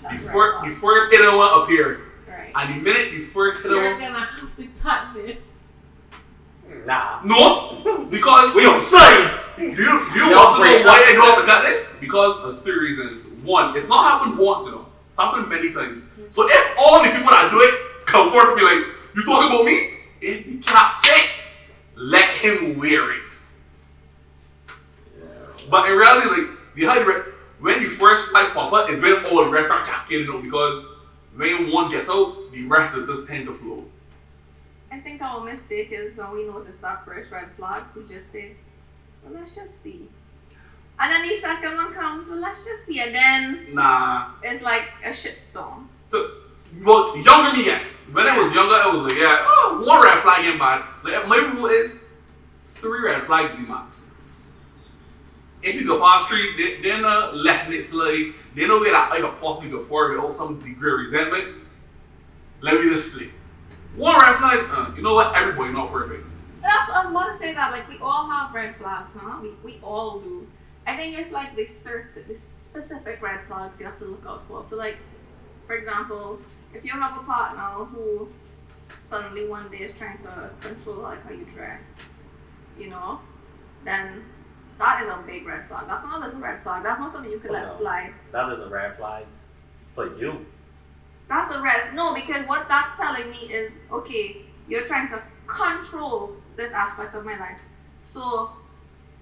That's the first hidden one appeared. Right. And the minute the first hidden You're one. gonna have to cut this. nah. No! Because. We don't say. Do you want to know why I don't have to cut this? Because of 3 reasons. One, it's not happened once, you know. It's happened many times. So if all the people that do it come forward and be like, you talking about me? If the cap fit, let him wear it. But in reality, like, when the first flag pop up is when all the rest start cascading out, because when one gets out, the rest will just tend to flow. I think our mistake is when we notice that first red flag, we just say, well, let's just see. And then the second one comes, well, let's just see. And then Nah. it's like a shitstorm. Well, younger me, yes. When I was younger, I was like, yeah, one red flag ain't bad. Like, my rule is 3 red flags the max. If you go past 3, they're not letting it slide. They know where that I could possibly go forward without some degree of resentment. Let me just play. One red flag, you know what? Everybody not perfect. I was about to say that, like, we all have red flags, huh? We all do. I think it's like this specific red flags you have to look out for. So, like, for example, if you have a partner who suddenly one day is trying to control like how you dress, you know, then that is a big red flag. That's not a little red flag. That's not something you can let slide. That is a red flag for you. That's a red, no, because what that's telling me is, okay, you're trying to control this aspect of my life. So,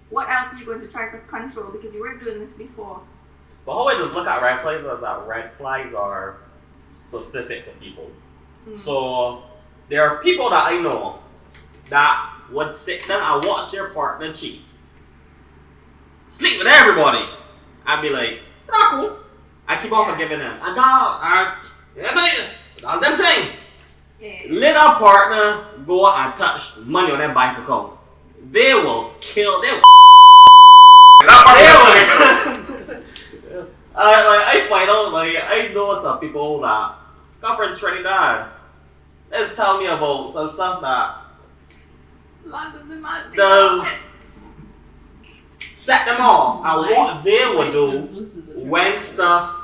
what else are you going to try to control? Because you were doing this before. But how I just look at red flags is that red flags are specific to people. So there are people that I know that would sit down and watch their partner cheat, sleep with everybody, and be like, "Not cool." I keep on forgiving them, and that's them thing. Yeah. Let our partner go and touch money on their bank account. They will kill. They will. I find out, I know some people that come from Trinidad. Let's tell me about some stuff that Land of the mad does set them off and what they would do when stuff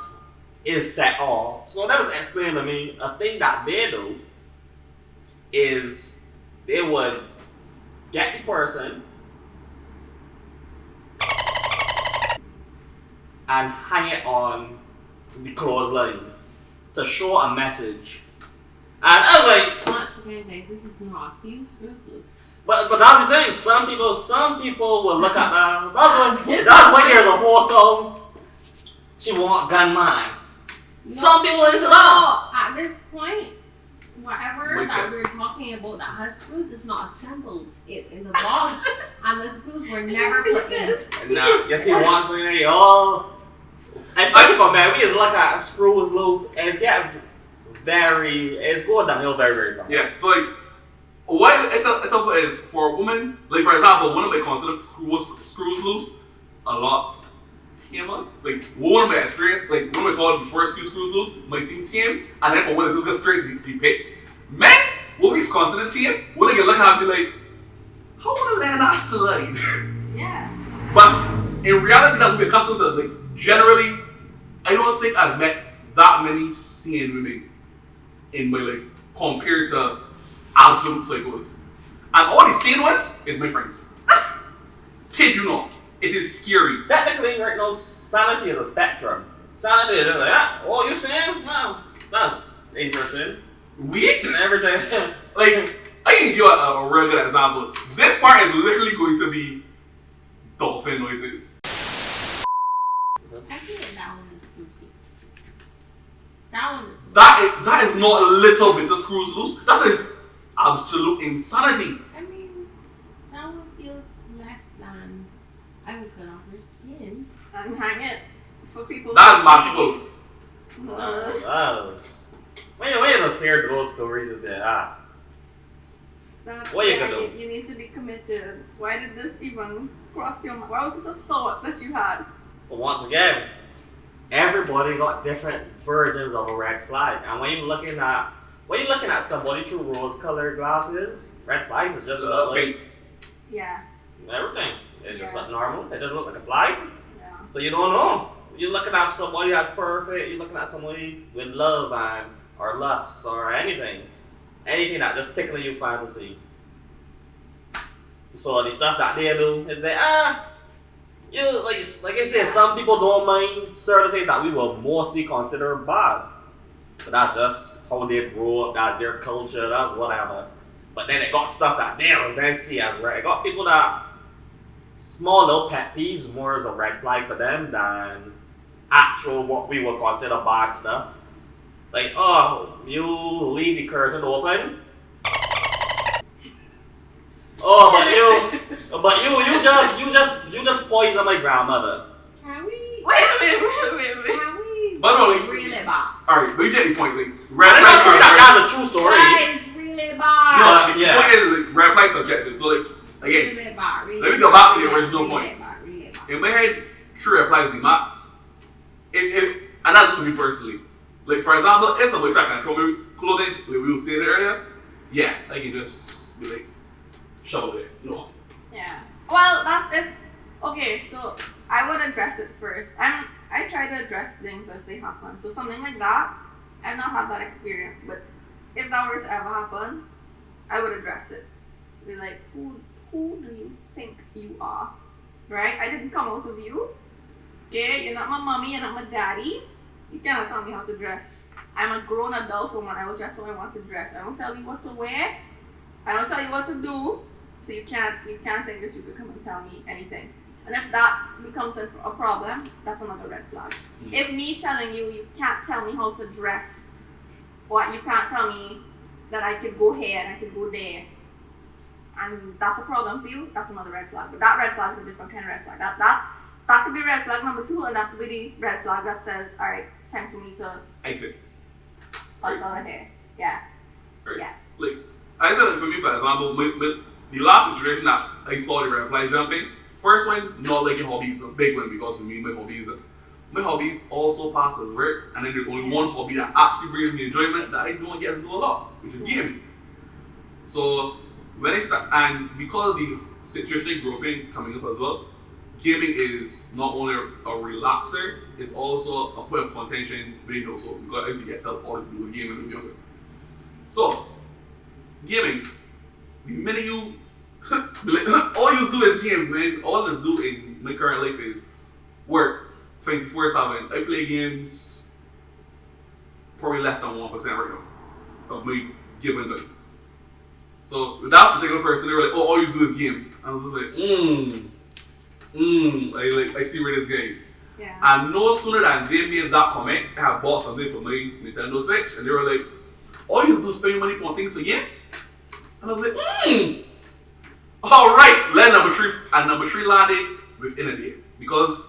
is set off. So that was explained to me. A thing that they do is they would get the person and hang it on the clothesline to show a message. And I was like, once again, guys, this is not a few screws loose. but that's the thing. Some people will look at that. That's why there's a whole song. She want gunman. Some people into that. At this point, whatever Wait, that yes. we're talking about that has screws is not assembled. It's in the box, and the screws were never put in. Nah, you see once again, y'all. Especially for men, we just look at screws loose and it's going downhill very, very fast. Yes, so like, what I thought is for a woman, like for example, one of my consider screws loose a lot tamer. Like one of my experience, like one of my called the first few screws loose might seem tame, and then for women it's looking straight to the pits. Men, what we consider tame, when they get look at and be like, how wanna land that slide? Yeah. But in reality, that's what we're accustomed to. Like generally, I don't think I've met that many sane women in my life compared to absolute psychos. And all these sane ones is my friends. Kid you not. It is scary. Technically, right now, sanity is a spectrum. Sanity is just like, oh, you're saying? Wow, that's interesting. Weak? And everything. Like, I can give you a real good example. This part is literally going to be dolphin noises. I feel like that one is screws loose. That one is. That is not a little bit of screws loose. That is absolute insanity. I mean, that one feels less than I would cut off your skin. And hang it for people That's to my see. people. That was. When you just hear those stories, is that That's what you why gonna do? you need to be committed. Why did this even cross your mind? Why was this a thought that you had? But once again, everybody got different versions of a red flag, and when you're looking at somebody through rose-colored glasses, red flags is just about like Yeah. everything. It just Yeah. look normal. It just look like a flag. Yeah. So you don't know. You're looking at somebody that's perfect. You're looking at somebody with love and or lust or anything that just tickling your fantasy. So the stuff that they do is that you like I said, some people don't mind certain things that we will mostly consider bad, but that's just how they grow up. That's their culture. That's whatever. But then it got stuff that they was then see as red. It got people that small little pet peeves more as a red flag for them than actual what we would consider bad stuff. Like, oh, you leave the curtain open. Oh, but you just poison my grandmother. Can we? Wait a minute. Can we? But no, like, Reel it back. alright, but you get the point. Like, I red did not say flags that that's a true story. Guys, reel it back. No, the yeah. point is, like, red flags are objective. So, like, again, Reel it back. Reel let me it go back to the original reel point. It back, reel it back. in my head, true red flags be max. And that's for me personally. Like, for example, if somebody try to control my clothing, like we were saying earlier, yeah, I can just be like, shovel it, you know. Yeah. Well, that's if. Okay, so I would address it first. I try to address things as they happen. So something like that, I've not had that experience, but if that were to ever happen, I would address it. Be like, who do you think you are? Right? I didn't come out of you. Okay, you're not my mommy, you're not my daddy. You cannot tell me how to dress. I'm a grown adult woman. I will dress how I want to dress. I don't tell you what to wear. I don't tell you what to do. So you can't think that you could come and tell me anything. And if that becomes a problem, that's another red flag. If me telling you can't tell me how to dress, or you can't tell me that I could go here and I could go there, and that's a problem for you, that's another red flag. But that red flag is a different kind of red flag. That could be red flag number 2, and that could be the red flag that says, all right, time for me to exit. pass out of here. Yeah. Right. Yeah. Like, I said, for me, for example, the last situation that I saw the red flag jumping, first one, not liking hobbies, a big one, because for me, my hobbies also pass as work, and then there's only one hobby that actually brings me enjoyment that I don't get to do a lot, which is gaming. So when I start, and because of the situation I grew up in coming up as well, gaming is not only a relaxer, it's also a point of contention within the household, because I used to get told all to do with gaming when I was younger. So, gaming, the minute you, all you do is game, man. All I do in my current life is work 24/7. I play games probably less than 1% right now of my given time. So with that particular person, they were like, "Oh, all you do is game." I was just like, I see where this going. Yeah. And no sooner than they made that comment, I had bought something for my Nintendo Switch, and they were like, "All you do is spend money on things for games?" And I was like, Alright, let number three landed within a day. Because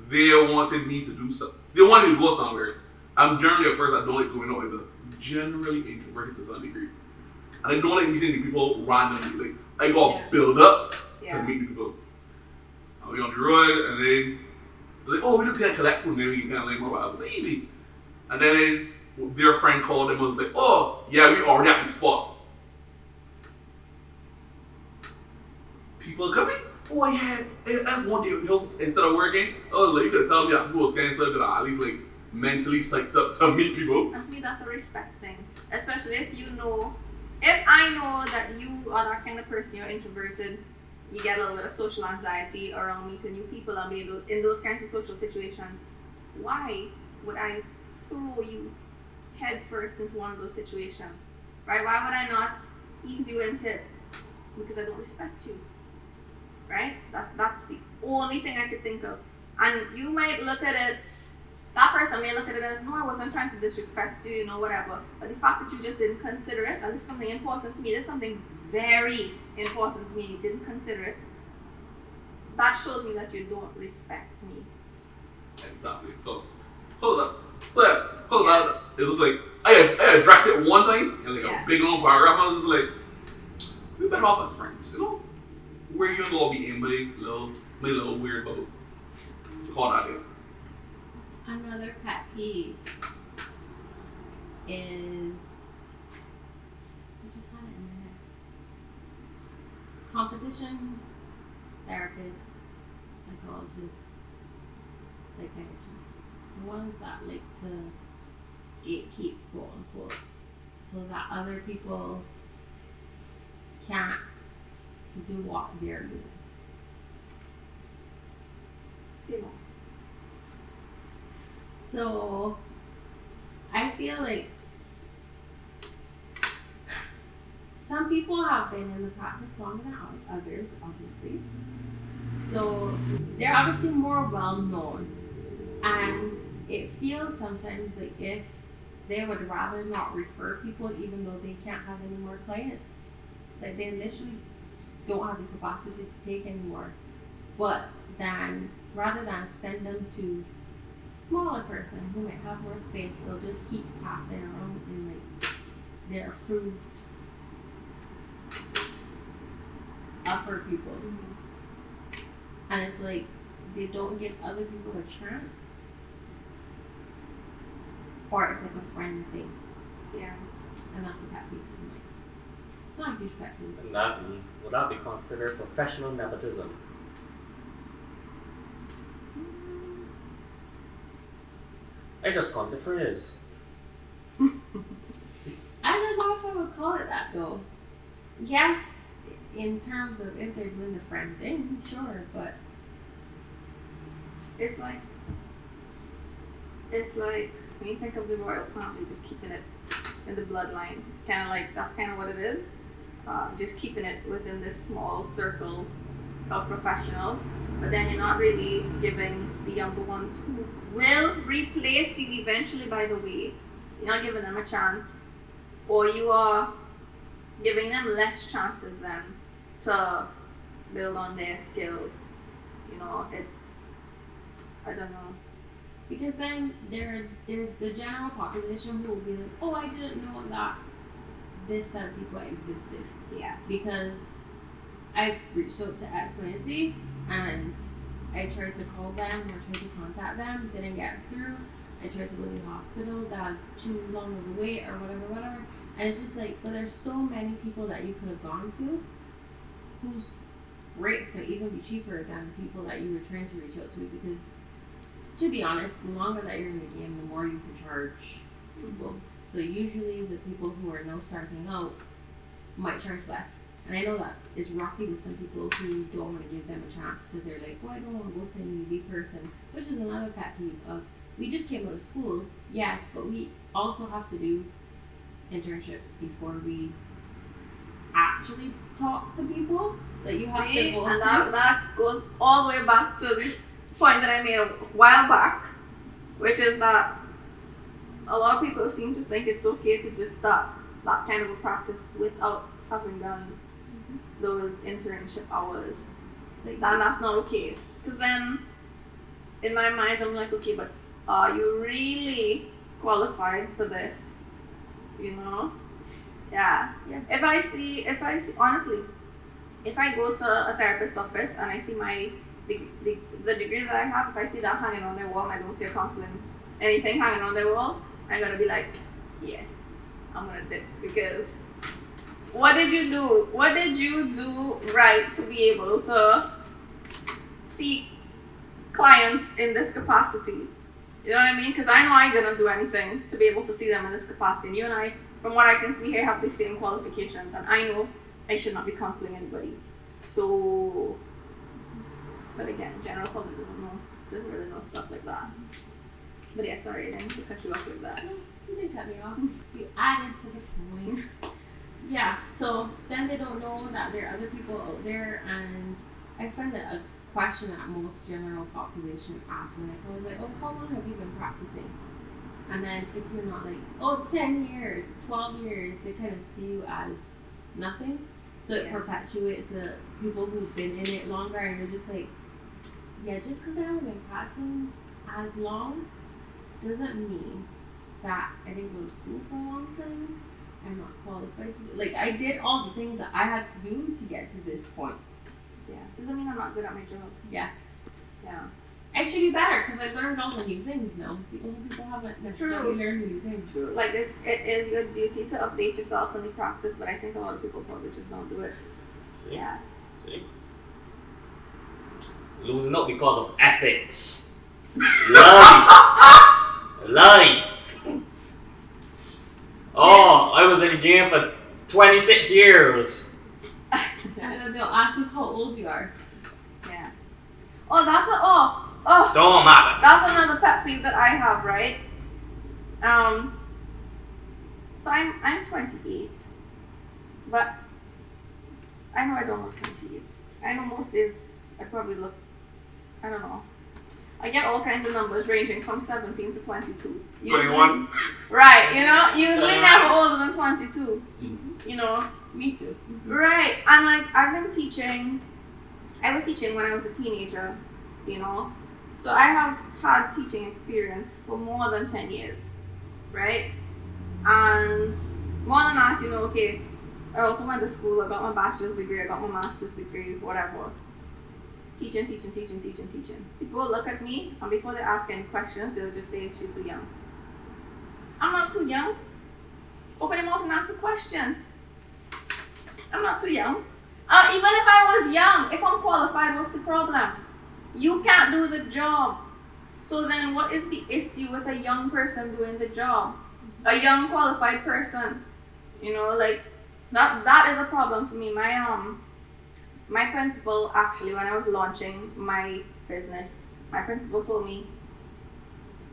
they wanted me to do something. They wanted me to go somewhere. I'm generally a person that don't like going out either. Generally introverted to some degree. And I don't like meeting the people randomly. Like, I got build up to meet the people. I'll be on the road, and then they're like, "Oh, we just can't collect food, and then we can like more about it." It's easy. And then their friend called them and was like, "Oh, yeah, we already at the spot." People coming? "Oh yeah, that's one day instead of working." I was like, you could tell me that people was canceled, that I at least like mentally psyched up to meet people. And to me, that's a respect thing. Especially if I know that you are that kind of person, you're introverted, you get a little bit of social anxiety around meeting new people and being in those kinds of social situations, why would I throw you head first into one of those situations? Right? Why would I not ease you into it? Because I don't respect you. Right? That's the only thing I could think of. And you might look at it, that person may look at it as, "No, I wasn't trying to disrespect you, whatever." But the fact that you just didn't consider it, and this is something important to me, this is something very important to me, and you didn't consider it, that shows me that you don't respect me. Exactly. So, hold up. It was like, I addressed it one time in like a big long paragraph. I was just like, we better off as friends, Where you gonna be in my little weird bubble. It's called out there. Another pet peeve is, I just had it in my head. Competition therapists, psychologists, psychiatrists, the ones that like to gatekeep, quote unquote, so that other people can't do what they're doing. Simon. So I feel like some people have been in the practice longer than others, obviously. So they're obviously more well known, and it feels sometimes like if they would rather not refer people, even though they can't have any more clients. Like they literally don't have the capacity to take anymore. But then rather than send them to smaller person who might have more space, they'll just keep passing around in like their approved upper people. And it's like they don't give other people a chance. Or it's like a friend thing. Yeah. And that's a pet peeve for me. It's not a huge pet peeve. And would that be considered professional nepotism? I just called the phrase. I don't know if I would call it that though. Yes, in terms of if they're doing the friend thing, sure, but It's like when you think of the royal family, just keeping it in the bloodline. It's kind of like, that's kind of what it is. just keeping it within this small circle of professionals, but then you're not really giving the younger ones who will replace you eventually, by the way, you're not giving them a chance, or you are giving them less chances then to build on their skills. You know, it's, I don't know. Because then there's the general population who will be like, oh, I didn't know that this set of people existed. Yeah. Because I reached out to X, Y, and Z, and I tried to call them or tried to contact them, didn't get through. I tried to go to the hospital, that was too long of a wait or whatever. And it's just like, but there's so many people that you could have gone to whose rates could even be cheaper than the people that you were trying to reach out to, because to be honest, the longer that you're in the game, the more you can charge people. So usually the people who are now starting out might charge less. And I know that it's rocky with some people who don't want to give them a chance because they're like, oh, I don't want to go to a newbie person, which is another pet peeve of, we just came out of school, yes, but we also have to do internships before we actually talk to people that you have to go and to. that goes all the way back to the point that I made a while back, which is that a lot of people seem to think it's okay to just start that kind of a practice without having done those internship hours. Like, Then that's not okay. Because then, in my mind, I'm like, okay, but are you really qualified for this? You know? Yeah. If I see, honestly, if I go to a therapist's office and I see the degree that I have, if I see that hanging on their wall and I don't see a counseling anything hanging on their wall, I'm gonna be like, yeah, I'm gonna dip, because what did you do? What did you do right to be able to see clients in this capacity? You know what I mean? Because I know I didn't do anything to be able to see them in this capacity. And you and I, from what I can see here, have the same qualifications. And I know I should not be counseling anybody. So, but again, general public doesn't really know stuff like that. But yeah, sorry, I didn't mean to cut you off with that. You didn't cut me off. You added to the point. Yeah, so then they don't know that there are other people out there, and I find that a question that most general population asks when they come is like, oh, how long have you been practicing? And then if you're not like, oh, 10 years, 12 years, they kind of see you as nothing. So it perpetuates the people who've been in it longer, and you're just like, yeah, just because I haven't been practicing as long doesn't mean that I didn't go to school for a long time. I'm not qualified to do. Like, I did all the things that I had to do to get to this point. Yeah, doesn't mean I'm not good at my job. Yeah. Yeah. I should be better because I learned all the new things now. The older people haven't necessarily learned new things. True. Like, it is your duty to update yourself when you practice, but I think a lot of people probably just don't do it. See? Yeah. See? Losing out because of ethics. Lie. Oh, I was in the game for 26 years. And then they'll ask you how old you are. Yeah. Oh, Don't matter. that's another pet peeve that I have, right? So I'm 28, but I know I don't look 28. I know most days I probably look, I don't know. I get all kinds of numbers ranging from 17 to 22. 21. Right, you know, usually never older than 22. You know. Me too. Right, and like I was teaching when I was a teenager, you know. So I have had teaching experience for more than 10 years, right? And more than that, you know, okay, I also went to school, I got my bachelor's degree, I got my master's degree, whatever. Teaching. People will look at me, and before they ask any questions, they'll just say, she's too young. I'm not too young. Open your mouth and ask a question. I'm not too young. Even if I was young, if I'm qualified, what's the problem? You can't do the job. So then what is the issue with a young person doing the job? A young qualified person. You know, like, that is a problem for me. My principal, actually, when I was launching my business, my principal told me,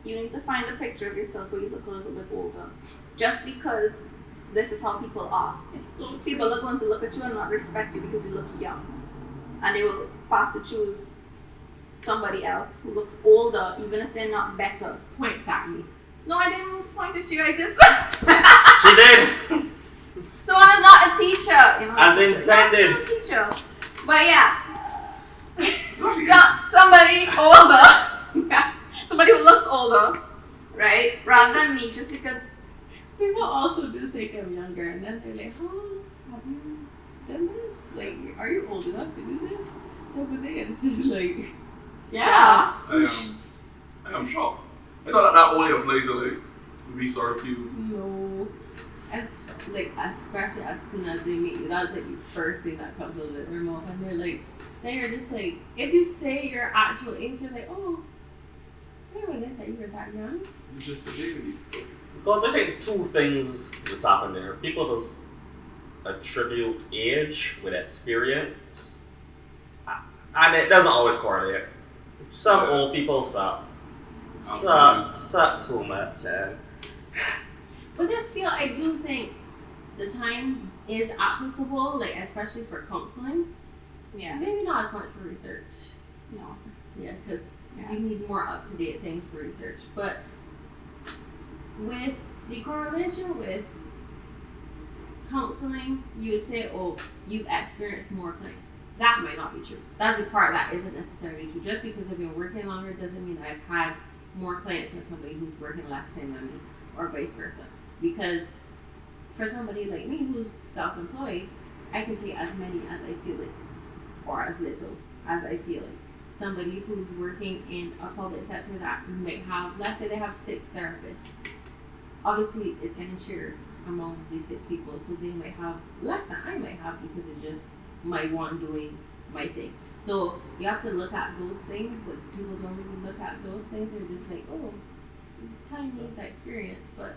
you need to find a picture of yourself where you look a little bit older. Just because this is how people are. It's so People are going to look at you and not respect you because you look young. And they will fast to choose somebody else who looks older, even if they're not better. points at me. No, I didn't point at you. I just. She did. Someone is not a teacher, you know. As teacher. intended. Not a teacher. But yeah. Somebody older. Somebody who looks older, right? Rather than me, just because. People also do think I'm younger, and then they're like, "Oh, have you done this? Like, are you old enough to do this?" Type of thing. And it's just like, yeah. I am shocked. I thought that only applied to like me sort of few. No. Especially as soon as they meet you, that's like the first thing that comes out of their mouth, and they're like, then you're just like, if you say your actual age, you're like, oh, I didn't realize that you were that young. It's just a baby. Because I think two things just happen there. People just attribute age with experience, and it doesn't always correlate. Some old people suck too much. But I do think the time is applicable, like especially for counseling. Yeah. Maybe not as much for research. No. Yeah, because you need more up-to-date things for research. But with the correlation with counseling, you would say, oh, you've experienced more clients. That might not be true. That's a part that isn't necessarily true. Just because I've been working longer doesn't mean I've had more clients than somebody who's working less time than me, or vice versa. Because for somebody like me who's self-employed, I can take as many as I feel like, or as little as I feel like. Somebody who's working in a public sector that might have, let's say they have 6 therapists. Obviously, it's getting shared among these 6 people, so they might have less than I might have because it's just my one doing my thing. So you have to look at those things, but people don't really look at those things. They're just like, oh, time needs experience, but.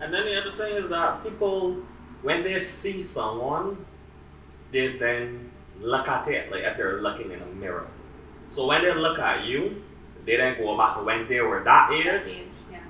And then the other thing is that people, when they see someone, they then look at it like if they're looking in a mirror. So when they look at you, they then go back to when they were that age.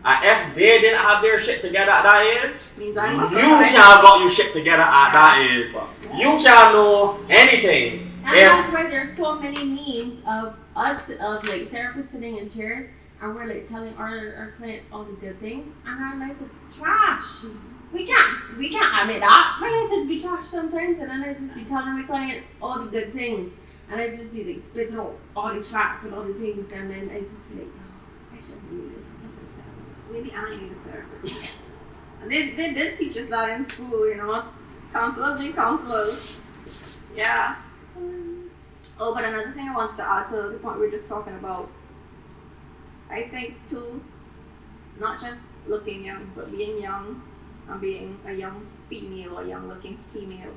And if they didn't have their shit together at that age, Means you can't have got your shit together at that age. You can't know anything. And that's why there's so many memes of us, of like therapists sitting in chairs, and we're like telling our clients all the good things, and our life is trash. We can't admit that. My life is be trash sometimes, and then I just be telling my clients all the good things, and I just be like spitting out all the facts and all the things, and then I just be like, oh, I shouldn't do this. Maybe I need a therapist. They did teach us that in school, you know. Counselors need counselors. Yeah. Oh, but another thing I wanted to add to the point we were just talking about, I think too, not just looking young, but being young and being a young female or young looking female,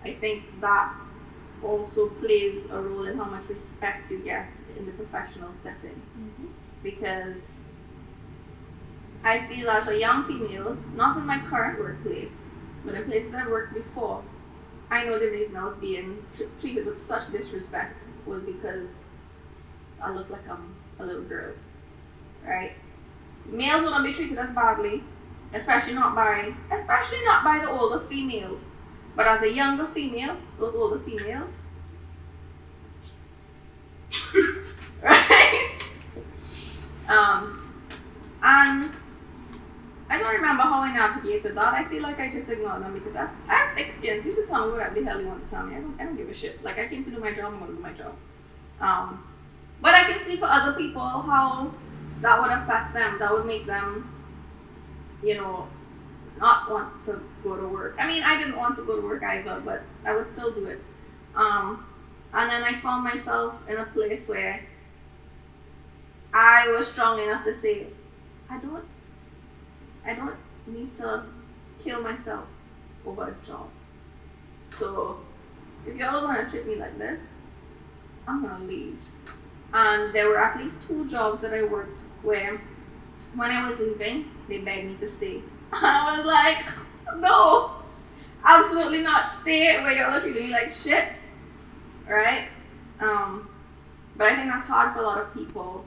I think that also plays a role in how much respect you get in the professional setting. Mm-hmm. Because I feel as a young female, not in my current workplace, but in places I've worked before, I know the reason I was being treated with such disrespect was because I look like I'm a little girl, right? Males wouldn't be treated as badly, especially not by the older females. But as a younger female, those older females, right? And I don't remember how I navigated that. I feel like I just ignored them because I've experience. You can tell me whatever the hell you want to tell me. I don't give a shit. Like, I came to do my job, I'm gonna do my job. But I can see for other people how that would affect them. That would make them, you know, not want to go to work. I mean, I didn't want to go to work either, but I would still do it. And then I found myself in a place where I was strong enough to say, I don't need to kill myself over a job. So if y'all gonna treat me like this, I'm gonna leave. And there were at least 2 jobs that I worked where when I was leaving, they begged me to stay. And I was like, no, absolutely not. Stay where y'all are treating me like shit. Right? But I think that's hard for a lot of people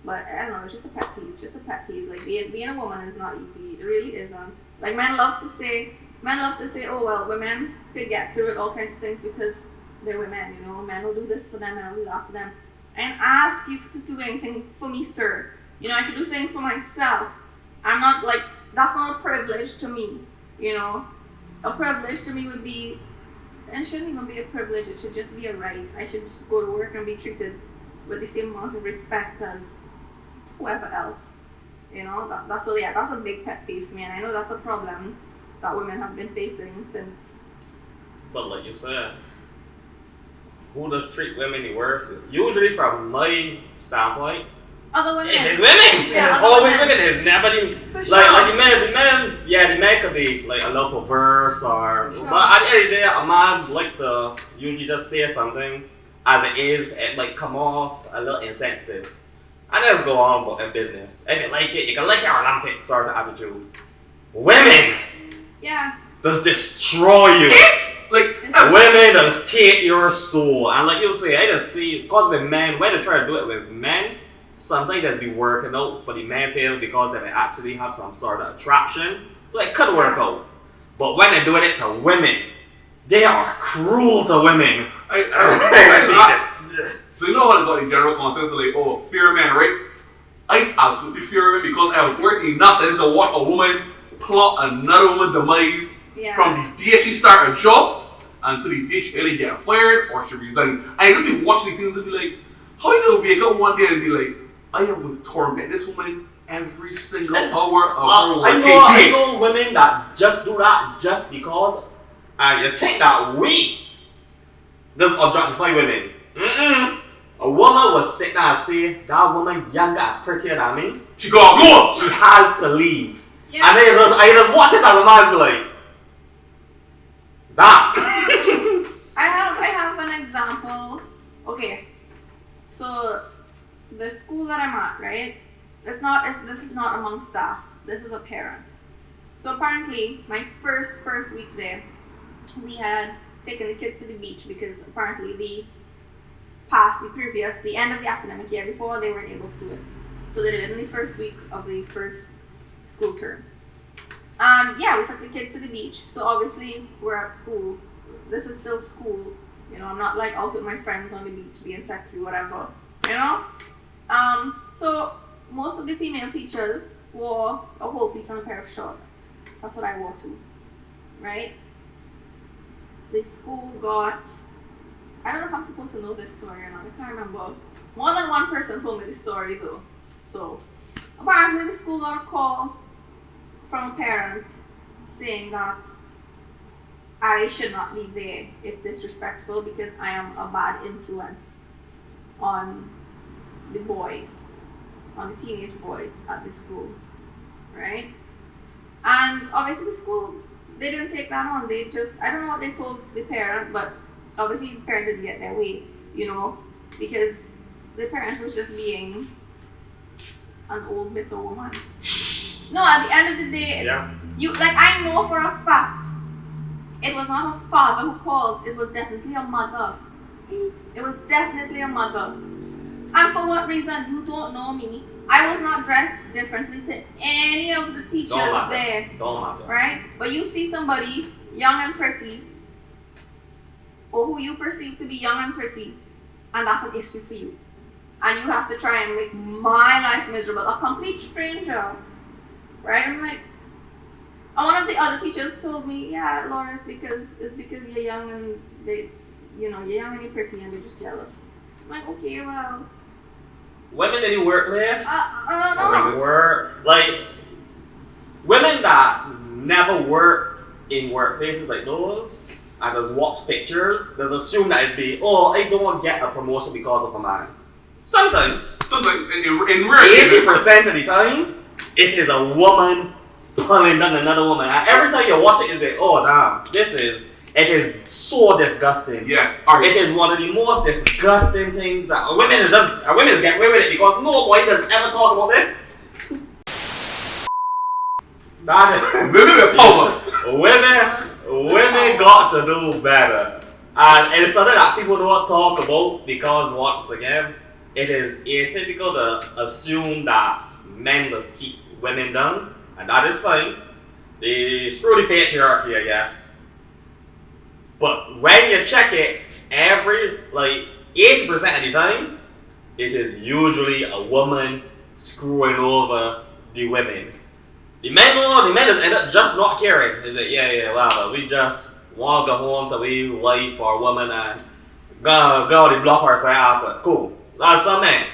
But I don't know, it's just a pet peeve. Just a pet peeve. Like being a woman is not easy. It really isn't. Like men love to say, oh well, women could get through it, all kinds of things because they're women. You know, men will do this for them, men will do that for them. I didn't ask you to do anything for me, sir. You know, I can do things for myself. I'm not like, that's not a privilege to me. You know, a privilege to me would be, and it shouldn't even be a privilege. It should just be a right. I should just go to work and be treated with the same amount of respect as whoever else. You know, that's a big pet peeve for me, and I know that's a problem that women have been facing since. But like you said, who does treat women the worst? Usually, from my standpoint, Other women. it is women. Yeah, It is other always women. women. It is never the For sure. like the men could be like a little perverse or. Sure. But at the end of the day, a man like to usually just say something as it is, and like come off a little insensitive, and just go on about their business. If you like it, you can like your Olympic sort of attitude. Women Yeah. does destroy you. Like, Women does take your soul, and like you say, I just see because with men, when they try to do it with men, sometimes just be working out for the men feel because they may actually have some sort of attraction, so it could work out. But when they're doing it to women, they are cruel to women. So you know how they got the general consensus like, oh, fear men, right? I absolutely fear women because I have worked enough that to watch a woman plot another woman's demise from the day she start a job until the day she either get fired or she resign. I just be watching these things and be like, how you gonna wake up one day and be like, I am going to torment this woman every single hour of her working day. I know women that just do that just because you think that we just objectify women. A woman will sit there and say, that woman younger and prettier than me, She go. she has to leave. Yeah. And then I just watch this as a man and be like, that. I have an example. Okay, so the school that I'm at, right? This is not among staff. This is a parent. So apparently, my first week there, we had taken the kids to the beach because apparently the end of the academic year before they weren't able to do it. So they did it in the first week of the first school term. We took the kids to the beach. So obviously we're at school. This is still school. You know, I'm not like out with my friends on the beach being sexy, whatever. You know? So most of the female teachers wore a whole piece and a pair of shorts. That's what I wore too. Right? The school got, I don't know if I'm supposed to know this story or not. I can't remember. More than one person told me the story though. So apparently the school got a call from a parent saying that I should not be there. It's disrespectful because I am a bad influence on the boys, on the teenage boys at the school, right? And obviously the school, they didn't take that on. They just, I don't know what they told the parent, but obviously the parent didn't get their way, you know, because the parent was just being an old bitter woman. No, at the end of the day, I know for a fact, it was not a father who called, it was definitely a mother. It was definitely a mother. And for what reason? You don't know me. I was not dressed differently to any of the teachers there. Don't matter. Right? But you see somebody young and pretty, or who you perceive to be young and pretty, and that's an issue for you. And you have to try and make my life miserable. A complete stranger. Right? I'm like, and one of the other teachers told me, yeah, Laura, it's because you're young and you're young and you're pretty and they're just jealous. I'm like, okay, well. Women in the workplace, I don't know. Women that never worked in workplaces like those and just watch pictures, just assume that it'd be, I don't get a promotion because of a man. Sometimes in rare 80% of the times, it is a woman pulling down another woman. And every time you watch it, it's like, oh damn, it is so disgusting. Yeah. It is one of the most disgusting things that women get away with it because no boy does ever talk about this. Women with power. Women got to do better. And it's something that people don't talk about because once again, it is atypical to assume that men must keep women down, and that is fine. They screw the patriarchy, I guess. But when you check it, every 80% of the time, it is usually a woman screwing over the women. The men just end up just not caring. It's like, yeah, whatever. We just want to go home to we wife or woman and go the block ourselves after. Cool. That's some men.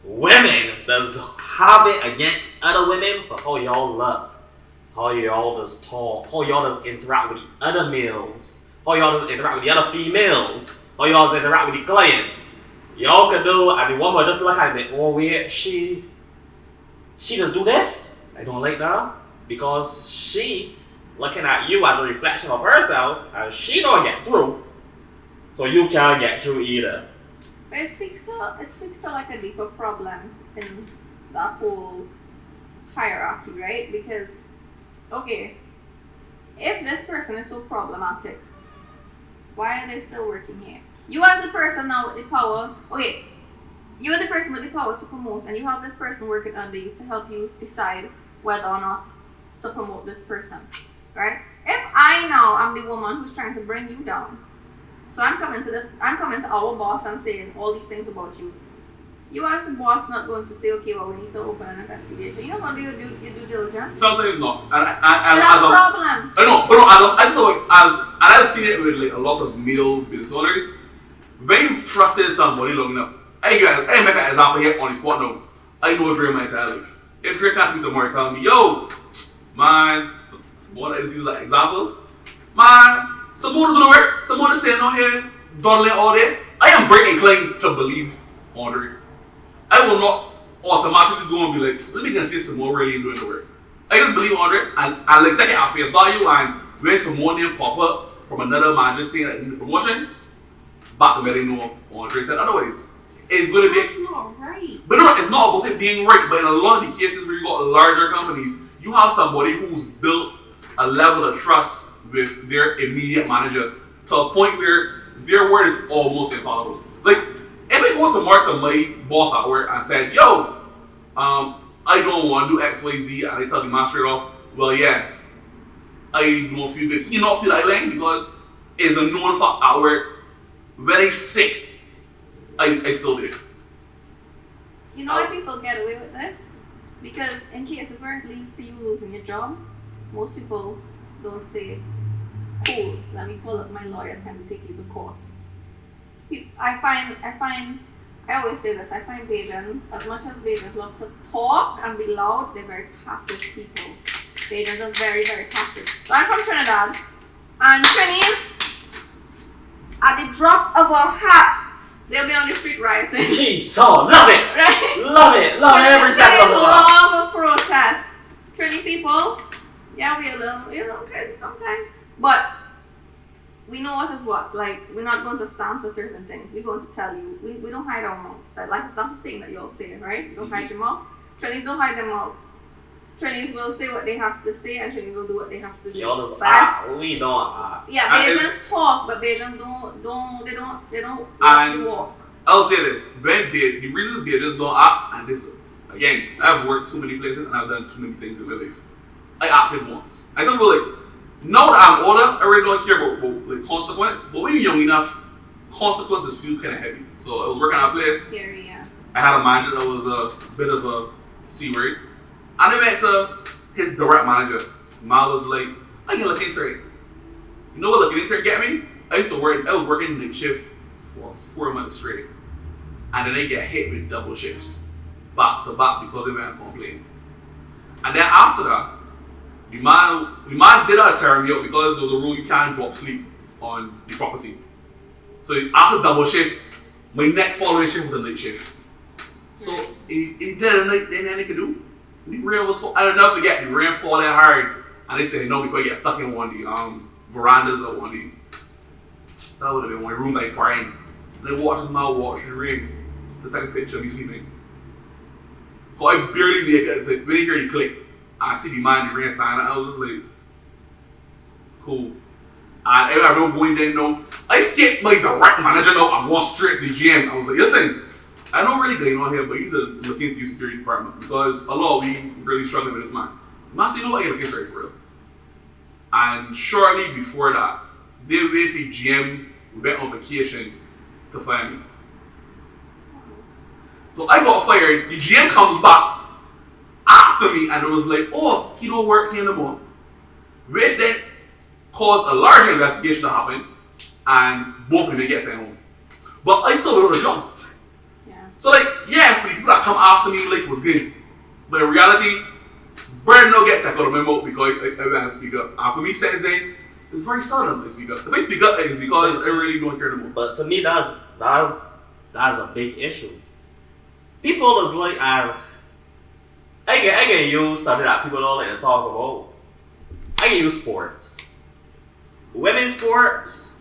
Women does have it against other women for how y'all look, how y'all just talk, how y'all just interact with the other males, how y'all just interact with the other females, how y'all just interact with the clients. Y'all could do, and the woman just look at it, oh wait, she just do this. I don't like that because she looking at you as a reflection of herself, and she don't get through, so you can't get through either. But it speaks to like a deeper problem in that whole hierarchy, right? Because, okay, if this person is so problematic, why are they still working here? You as the person now with the power, okay, you are the person with the power to promote, and you have this person working under you to help you decide whether or not to promote this person, right? If I now am the woman who's trying to bring you down, so I'm coming to our boss and saying all these things about you. You as the boss not going to say, okay, well, we need to open an investigation. You don't want to do your due diligence. Sometimes not. And that's a problem. I know, but no, I just feel like I've seen it with like a lot of male business owners. When you've trusted somebody long enough, I make an example here on the spot now. I know Dre my entire life. If Dre can't be tomorrow telling me, yo, man, someone I just use that example, man, someone to do the work, someone to say no here, dawdling all day. I am very inclined to believe Andre. I will not automatically go and be like, let me go and say someone really doing the work. I just believe Andre and like take it at face value, and when someone name pop up from another manager saying that in the promotion, back to letting know Andre said otherwise. It's going to be. That's not right. But no, it's not about it being right. But in a lot of the cases where you got larger companies, you have somebody who's built a level of trust with their immediate manager to a point where their word is almost infallible. Like, if I go to my boss at work and said, yo, I don't want to do X, Y, Z, and I tell the man straight off, well, yeah, I don't feel good. He not feel like lying because it's a known fact at work. When I sick, I still do it. You know why people get away with this? Because in cases where it leads to you losing your job, most people don't say, cool, let me call up my lawyer, it's time to take you to court. I always say this, I find Bajans, as much as Bajans love to talk and be loud, they're very passive people. Bajans are very, very passive. So I'm from Trinidad, and Trinis, at the drop of a hat, they'll be on the street rioting. Jeez, oh, love it! Right? Love every second of it. Love a protest. Trini people, yeah, we're a little crazy sometimes, but we know what is what. Like, we're not going to stand for certain things. We're going to tell you. We don't hide our mouth. That's the saying that y'all say, right? Don't hide your mouth. Trinis don't hide their mouth. Trinis will say what they have to say, and Trinis will do what they have to do. Y'all just act. We don't act. Yeah, Bajans talk, but Bajans don't walk. I'll say this. The reason Bajans don't act, and this, again, I've worked too many places and I've done too many things in my life. I acted once. I don't really, now that I'm older, I really don't care about like consequence, but when you're young enough, consequences feel kind of heavy. So I was working at a place. Scary, yeah. I had a manager that was a bit of a C-word. And I went to his direct manager. Man was like, I can look into it. You know what looking into it get me? I was working night shift for 4 months straight. And then I get hit with double shifts. Back to back because they went and complained. And then after that, the man did not turn me up because there was a rule you can't drop sleep on the property. So after double shifts, my next following shift was a night shift. So he did a night, then anything he could do. The rain was full. I'll never forget, the rain falling hard. And they said no because you get stuck in one of the verandas or one of the, that would have been one of the rooms like frying. And they watched this man watch the rain to take a picture of me sleeping. So I barely make it, when you hear the click, I see the man in the rain standing, I was just like, cool. And I remember going there, I skipped my direct manager now, I'm going straight to the gym. I was like, listen, I don't really going on here, but he's looking into your security department because a lot of we really struggling with this man. Man said, you know what, you're looking straight for real. And shortly before that, they went to GM, went on vacation to find me. So I got fired, the GM comes back, after me, and it was like, oh, he don't work here no more. Which then caused a larger investigation to happen, and both of them get sent home. But I still don't know the job. Yeah. So like, yeah, for the people that come after me, life was good. But in reality, bird no get tackled on my mouth because I want to speak up. And for me, second day, it's very seldom I speak up. If I speak up, it's because I really don't care anymore. But to me, that's a big issue. People is like, I can use something that people don't like to talk about. I can use sports. Women's sports,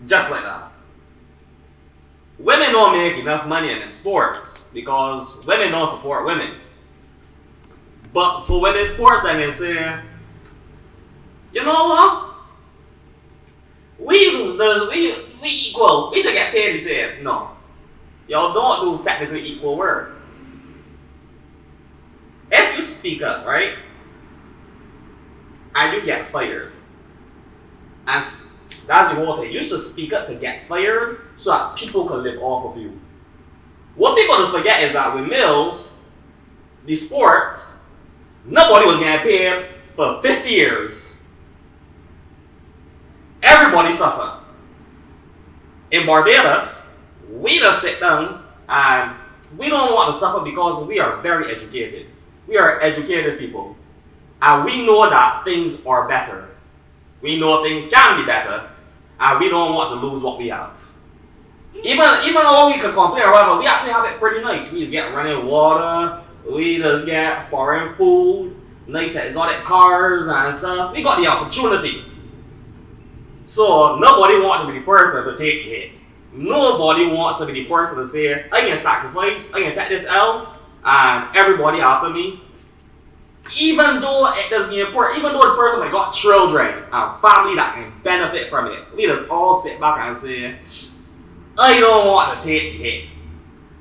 just like that. Women don't make enough money in them sports because women don't support women. But for women's sports, they can say, you know what? We equal. We should get paid. He said, no. Y'all don't do technically equal work. If you speak up, right, and you get fired, and that's the whole thing. You should speak up to get fired so that people can live off of you. What people just forget is that with Mills, the sports, nobody was getting paid for 50 years. Everybody suffered. In Barbados, we just sit down and we don't want to suffer because we are very educated. We are educated people. And we know that things are better. We know things can be better. And we don't want to lose what we have. Even though we can complain or whatever, we actually have it pretty nice. We just get running water. We just get foreign food. Nice exotic cars and stuff. We got the opportunity. So nobody wants to be the person to take the hit. Nobody wants to be the person to say, I can sacrifice, I can take this L, and everybody after me. Even though it doesn't be important, even though the person might got children and family that can benefit from it, we just all sit back and say, I don't want to take the hit.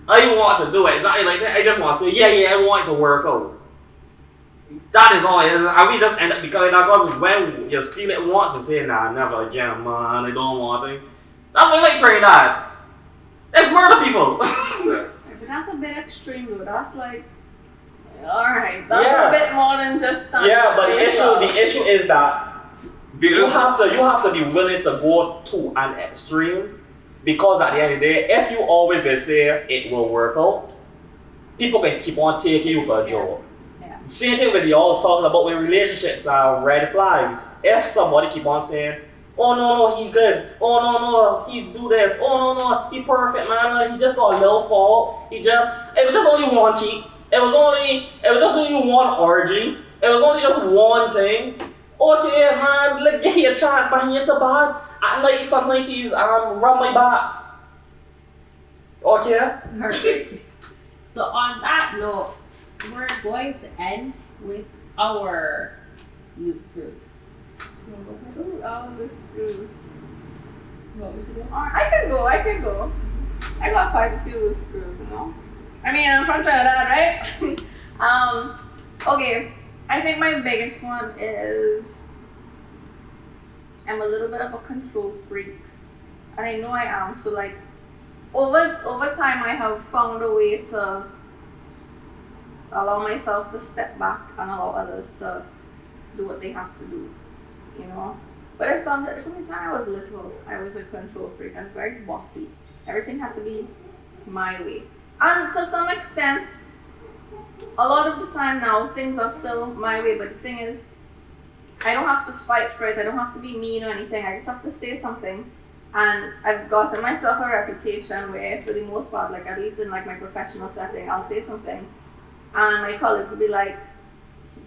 I want to do it exactly like that. I just want to say, yeah, I want it to work out. That is all it is. And we just end up becoming that because when you feel it once, you say, nah, never again, man, I don't want it. That's why I like trying that. It's murder people. But that's a bit extreme though. That's like, alright, that's a bit more than just standing. Yeah, but the issue is that you have to be willing to go to an extreme because at the end of the day, if you always gonna say it will work out, people can keep on taking you for a joke. Yeah. Same thing with you always talking about when relationships are red flags. If somebody keep on saying, oh no, he good. Oh no, he do this. Oh no, he perfect, man. He just got a little fault. It was just only one cheat. It was just only one orgy. It was only just one thing. Okay, man, let's give you a chance, but he ain't so bad. At night, sometimes he's rub my back. Okay? Perfect. So on that note, we're going to end with our loose screws. You want to go first? Ooh, all the screws. You want me to go? I can go. I got quite a few loose screws, you know. I mean, I'm from Trinidad, right? Okay. I think my biggest one is I'm a little bit of a control freak, and I know I am. So like, over time, I have found a way to allow myself to step back and allow others to do what they have to do, you know. But I started from the time I was little. I was a control freak. I was very bossy. Everything had to be my way, and to some extent, a lot of the time now, things are still my way. But the thing is, I don't have to fight for it. I don't have to be mean or anything. I just have to say something. And I've gotten myself a reputation where, for the most part, like at least in like my professional setting, I'll say something, and my colleagues will be like,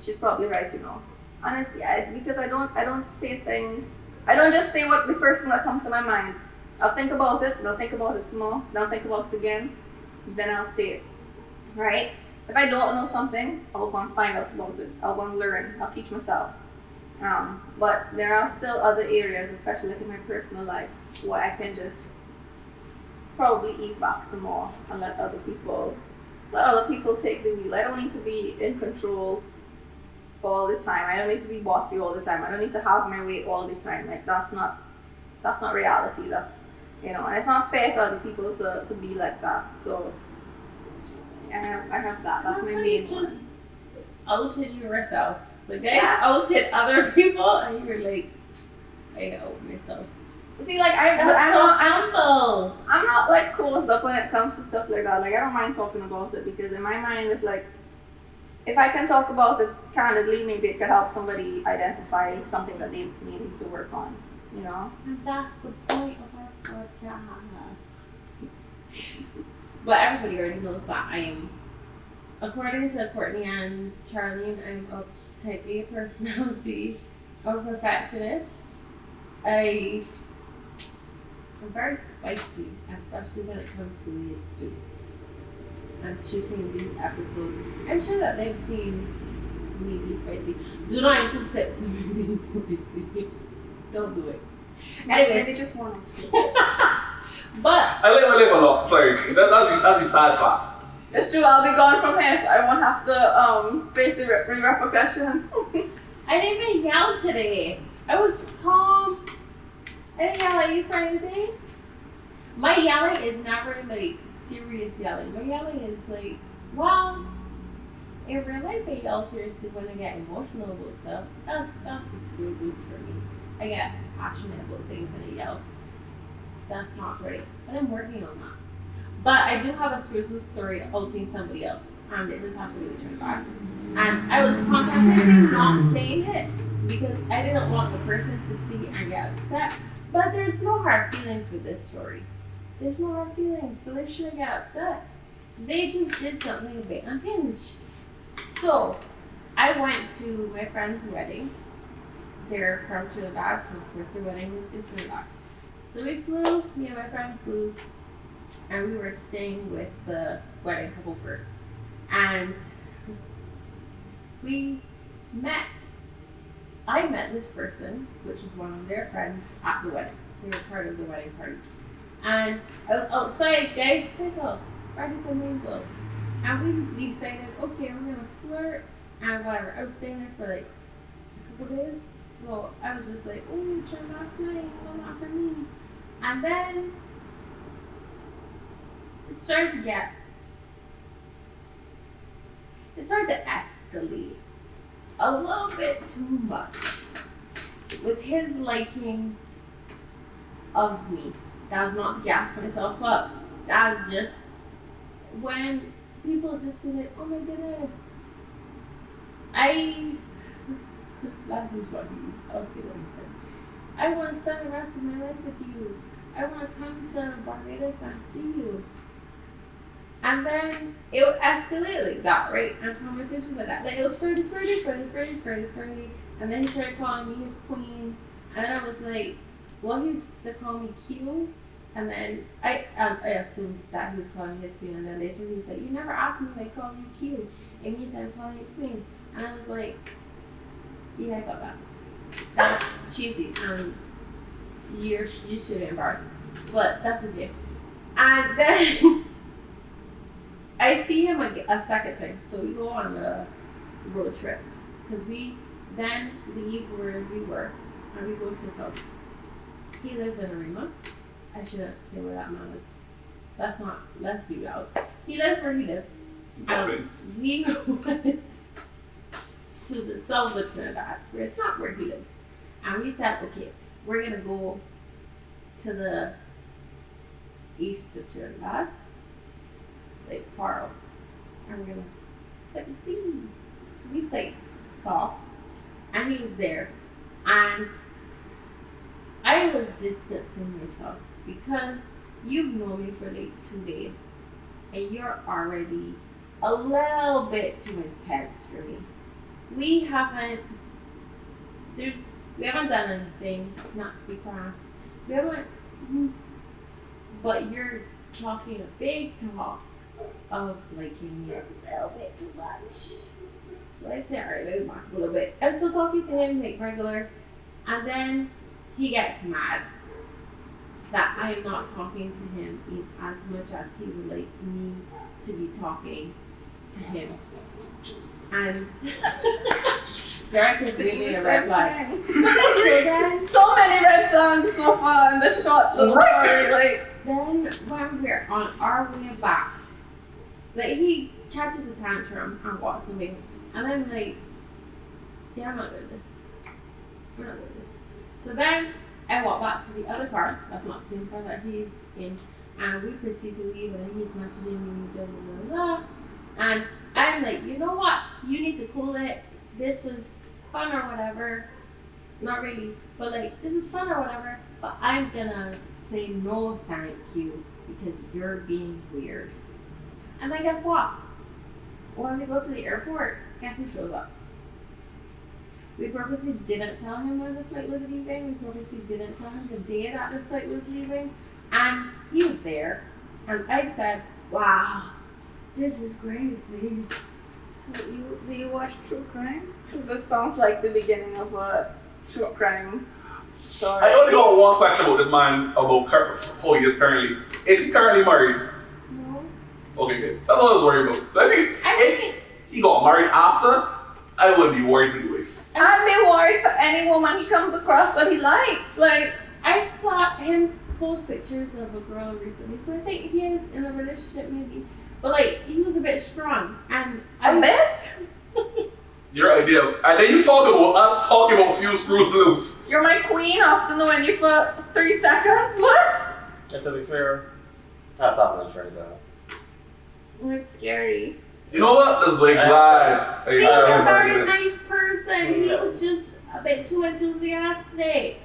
"She's probably right, you know." And it's because I don't say things. I don't just say what the first thing that comes to my mind. I'll think about it. I'll think about it some more. Then I'll think about it again. Then I'll say it. Right? If I don't know something, I'll go and find out about it. I'll go and learn. I'll teach myself. But there are still other areas, especially like in my personal life, where I can just probably ease back some more and let other people take the wheel. I don't need to be in control all the time. I don't need to be bossy all the time. I don't need to have my way all the time. Like that's not reality. That's and it's not fair to other people to be like that. So I have that. That's my main one. Just outed yourself. The guys outed other people, and you were like, I out myself. See, like I'm not like closed up when it comes to stuff like that. Like I don't mind talking about it because in my mind it's like if I can talk about it candidly, maybe it could help somebody identify something that they need to work on. And that's the point of our podcast. But everybody already knows that I am, according to Courtney and Charlene, I'm a type A personality, a perfectionist. I'm very spicy, especially when it comes to these two. I'm shooting these episodes. I'm sure that they've seen me be spicy. Do not include clips of me being spicy. Don't do it. Anyway, they just wanted to. But I live a lot. Sorry, that's the sad part. It's true. I'll be gone from here, so I won't have to face the repercussions. I didn't even yell today. I was calm. I didn't yell at you for anything. My yelling is never like serious yelling. My yelling is like, well, in real life I yell seriously when I get emotional about stuff. That's a screw loose for me. I get passionate about things and I yell. That's not great. But I'm working on that. But I do have a screw loose story outing somebody else. And it just has to be returned back. And I was contemplating not saying it because I didn't want the person to see and get upset. But there's no hard feelings with this story. There's no hard feelings, so they shouldn't get upset. They just did something a bit unhinged. So, I went to my friend's wedding. They're from Trinidad, so of course their wedding was in Trinidad. So we flew, me and my friend flew, and we were staying with the wedding couple first. And I met this person, which was one of their friends, at the wedding. They were part of the wedding party. And I was outside, guys, ready to mingle. And we decided, okay, we're gonna flirt and whatever. I was staying there for like a couple days. So I was just like, oh, try not playing, no, not for me. And then it started to escalate a little bit too much with his liking of me. That's not to gas myself up. That's just when people just be like, oh my goodness. That's just what I'll see what he said. I want to spend the rest of my life with you. I want to come to Barbados and see you. And then it would escalate like that, right? And conversations like that. Like it was flirty. And then he started calling me his queen. And then I was like, well, he used to call me Q. And then I assumed that he was calling me his queen. And then later he was like, you never asked me if I called you Q. It means I'm calling you queen. And I was like, yeah, I got that. That's cheesy. You should be embarrassed. But that's okay. And then I see him a second time. So we go on a road trip. Because we then leave where we were. And we go to South. He lives in Arima. I shouldn't say where that man lives. Let's be loud. He lives where he lives. We went to the south of Trinidad, where it's not where he lives. And we said, okay, we're going to go to the east of Trinidad, like far out. And we're going to sight the sea. So we saw, and he was there. And I was distancing myself because you've known me for like 2 days and you're already a little bit too intense for me. We haven't done anything, not to be crass. But you're talking a big talk of liking me a little bit too much. So I said, alright, let me back a little bit. I'm still talking to him like regular, and then he gets mad. that I'm not talking to him as much as he would like me to be talking to him. And Derek is giving me a red flag. So many red flags so far in this short little story. Like, then when we're on our way back, like he catches a tantrum and walks away, and I'm like, yeah, I'm not doing this. I'm not doing this. So then I walk back to the other car. That's not the same car that he's in, and we proceed to leave, and he's messaging me, blah blah blah blah, and I'm like, you know what? You need to cool it. This was fun or whatever. Not really, but like, this is fun or whatever. But I'm gonna say no thank you because you're being weird. And then guess what? When we go to the airport, guess who shows up? We purposely didn't tell him when the flight was leaving. We purposely didn't tell him the day that the flight was leaving. And he was there. And I said, wow, this is great, Lee. so do you watch true crime? Because this sounds like the beginning of a true crime story. I only got one question about this man about how he is currently. Is he currently married? No. Okay, good. That's all I was worried about. So I think if he got married after, I wouldn't be worried for the wife. I'd be worried for any woman he comes across that he likes. Like, I saw him post pictures of a girl recently, so I think he is in a relationship maybe. But like, he was a bit strong, and a bit? Your idea. And then you talk about us talking about few screws loose. You're my queen after knowing you for 3 seconds? What? And to be fair, that's happening right now. It's scary. You know what? That's like glad. he was a very nice person. He was just a bit too enthusiastic.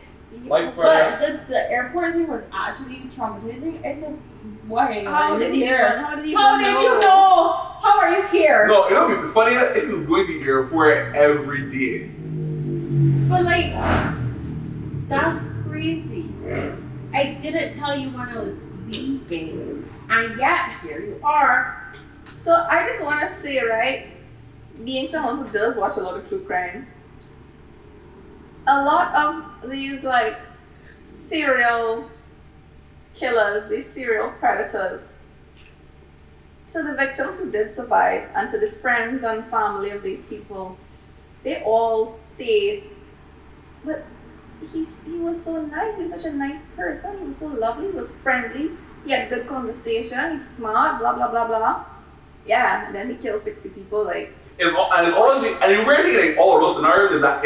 My But first. the airport thing was actually traumatizing. I said, why? How did you here? How did you How did you know? How are you here? No, you know what would be funny if he was going to the airport every day. But like, that's crazy. I didn't tell you when I was leaving, and yet here you are. So I just want to say, right, being someone who does watch a lot of true crime, a lot of these like serial killers, these serial predators, to the victims who did survive and to the friends and family of these people, they all say, but he was so nice, he was such a nice person, he was so lovely, he was friendly, he had good conversation, he's smart, blah blah blah blah. Yeah, and then he killed 60 people, like. And the weird thing in all of those scenarios is that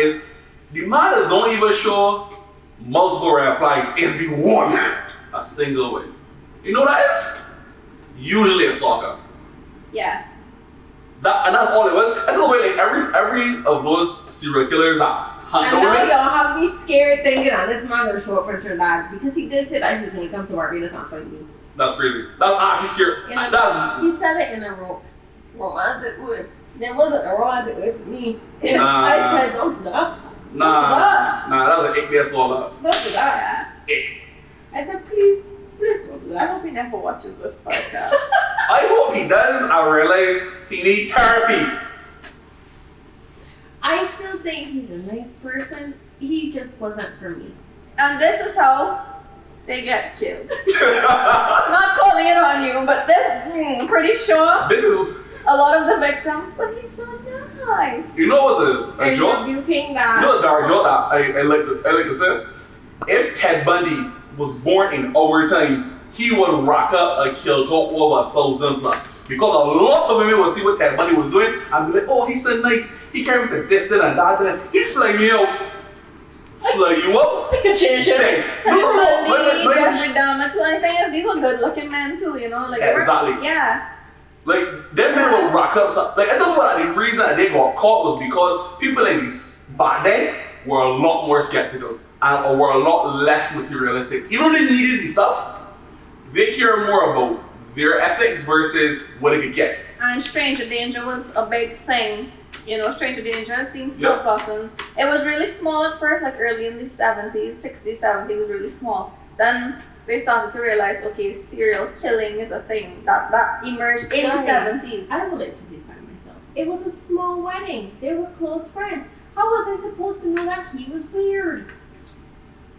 the man is don't even show multiple red flags. It's be one, a single way. You know what that is? Usually a stalker. Yeah. And that's all it was. That's the way like every of those serial killers that hunt And now over me. y'all have me scared thinking that this man gonna show up for Trinidad because he did say that he was gonna come to work. He does not find me. That's crazy. That's actually scary. He said it in a romantic way. There wasn't a romantic way for me. Nah. I said, don't do that. Nah, that was an ick there so Don't do that. ick. I said, please don't do I that. hope he never watches this podcast. I hope he does. I realize he needs therapy. I still think he's a nice person. He just wasn't for me. And this is how they get killed. Not calling it on you, but this, I'm pretty sure This is, a lot of the victims, but he's so nice. you know what's a Are you joke? rebuking You that? know the dark joke that I like to say? If Ted Bundy was born in our time, he would rack up a kill count over 1,000 plus. Because a lot of women would see what Ted Bundy was doing and be like, oh, he's so nice. He carried me to this, that, and that, and he fly me out. Fly you up. Pick a change it. Ted Bundy, Jeffrey Dahmer too. And the thing is, these were good-looking men too, you know? Like, Yeah, exactly. Yeah. Like, them men will rack up some, like, I don't know what the reason that they got caught was because people in this back then were a lot more skeptical and were a lot less materialistic. You know, they needed the stuff. They care more about their ethics versus what they could get. And stranger danger was a big thing. You know, stranger danger seems to Yeah. have gotten. It was really small at first, like early in the 70s, 60s, 70s, it was really small. Then they started to realize, okay, serial killing is a thing that emerged in Guys, the 70s. I would like to defend myself. It was a small wedding. They were close friends. How was I supposed to know that he was weird?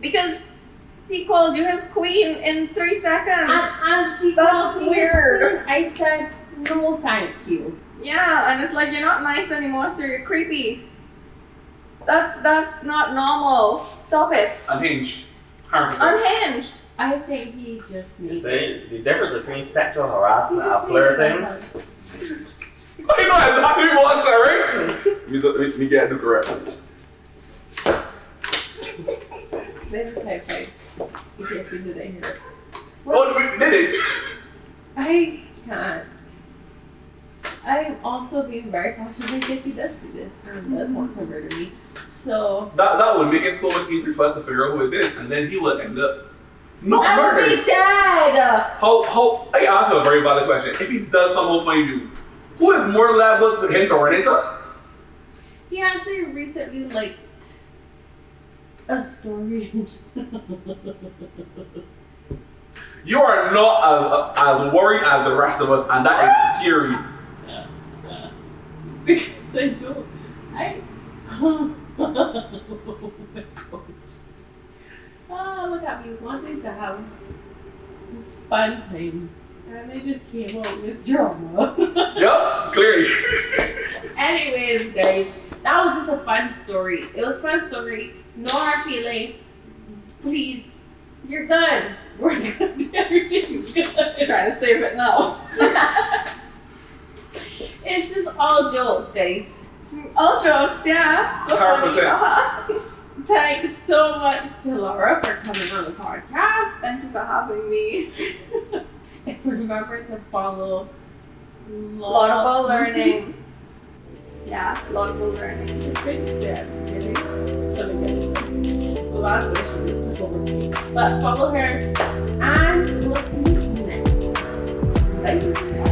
Because He called you his queen in 3 seconds. And as he That's called me his weird. queen, I said, no thank you. Yeah, and it's like you're not nice anymore, so you're creepy. That's not normal. Stop it. Unhinged. 100%. Unhinged. I think he just You needs see, the difference between sexual He harassment just and flirting. You know exactly what I'm saying, right? Me get it correct. This is high five. In case we didn't hear it. Oh, we did it. I can't. I'm also being very cautious in case he does see this and does want to murder me. So That would make it so much easier for us to figure out who it is, and then he would end up not I will murdered. be dead. How? I asked a very valid question. If he does somehow find you, who is more liable to him to run into? He actually recently liked a story. You are not as worried as the rest of us, and that is scary. Because I don't. Oh my gosh. Ah, look at me wanting to have fun times. And I just came out with drama. Yup, clearly. Anyways, guys, that was just a fun story. It was a fun story. No hard feelings. Please, you're done. We're good. Everything's good. Trying to save it now. It's just all jokes, guys. All jokes, yeah. So funny. 100%. Thanks so much to Laura for coming on the podcast. Thank you for having me. And remember to follow Laudable learning. Yeah, laudable learning. You're pretty sad. Really? It's gonna get it. So that's what she just took over me. But follow her, and we'll see you next time. Bye.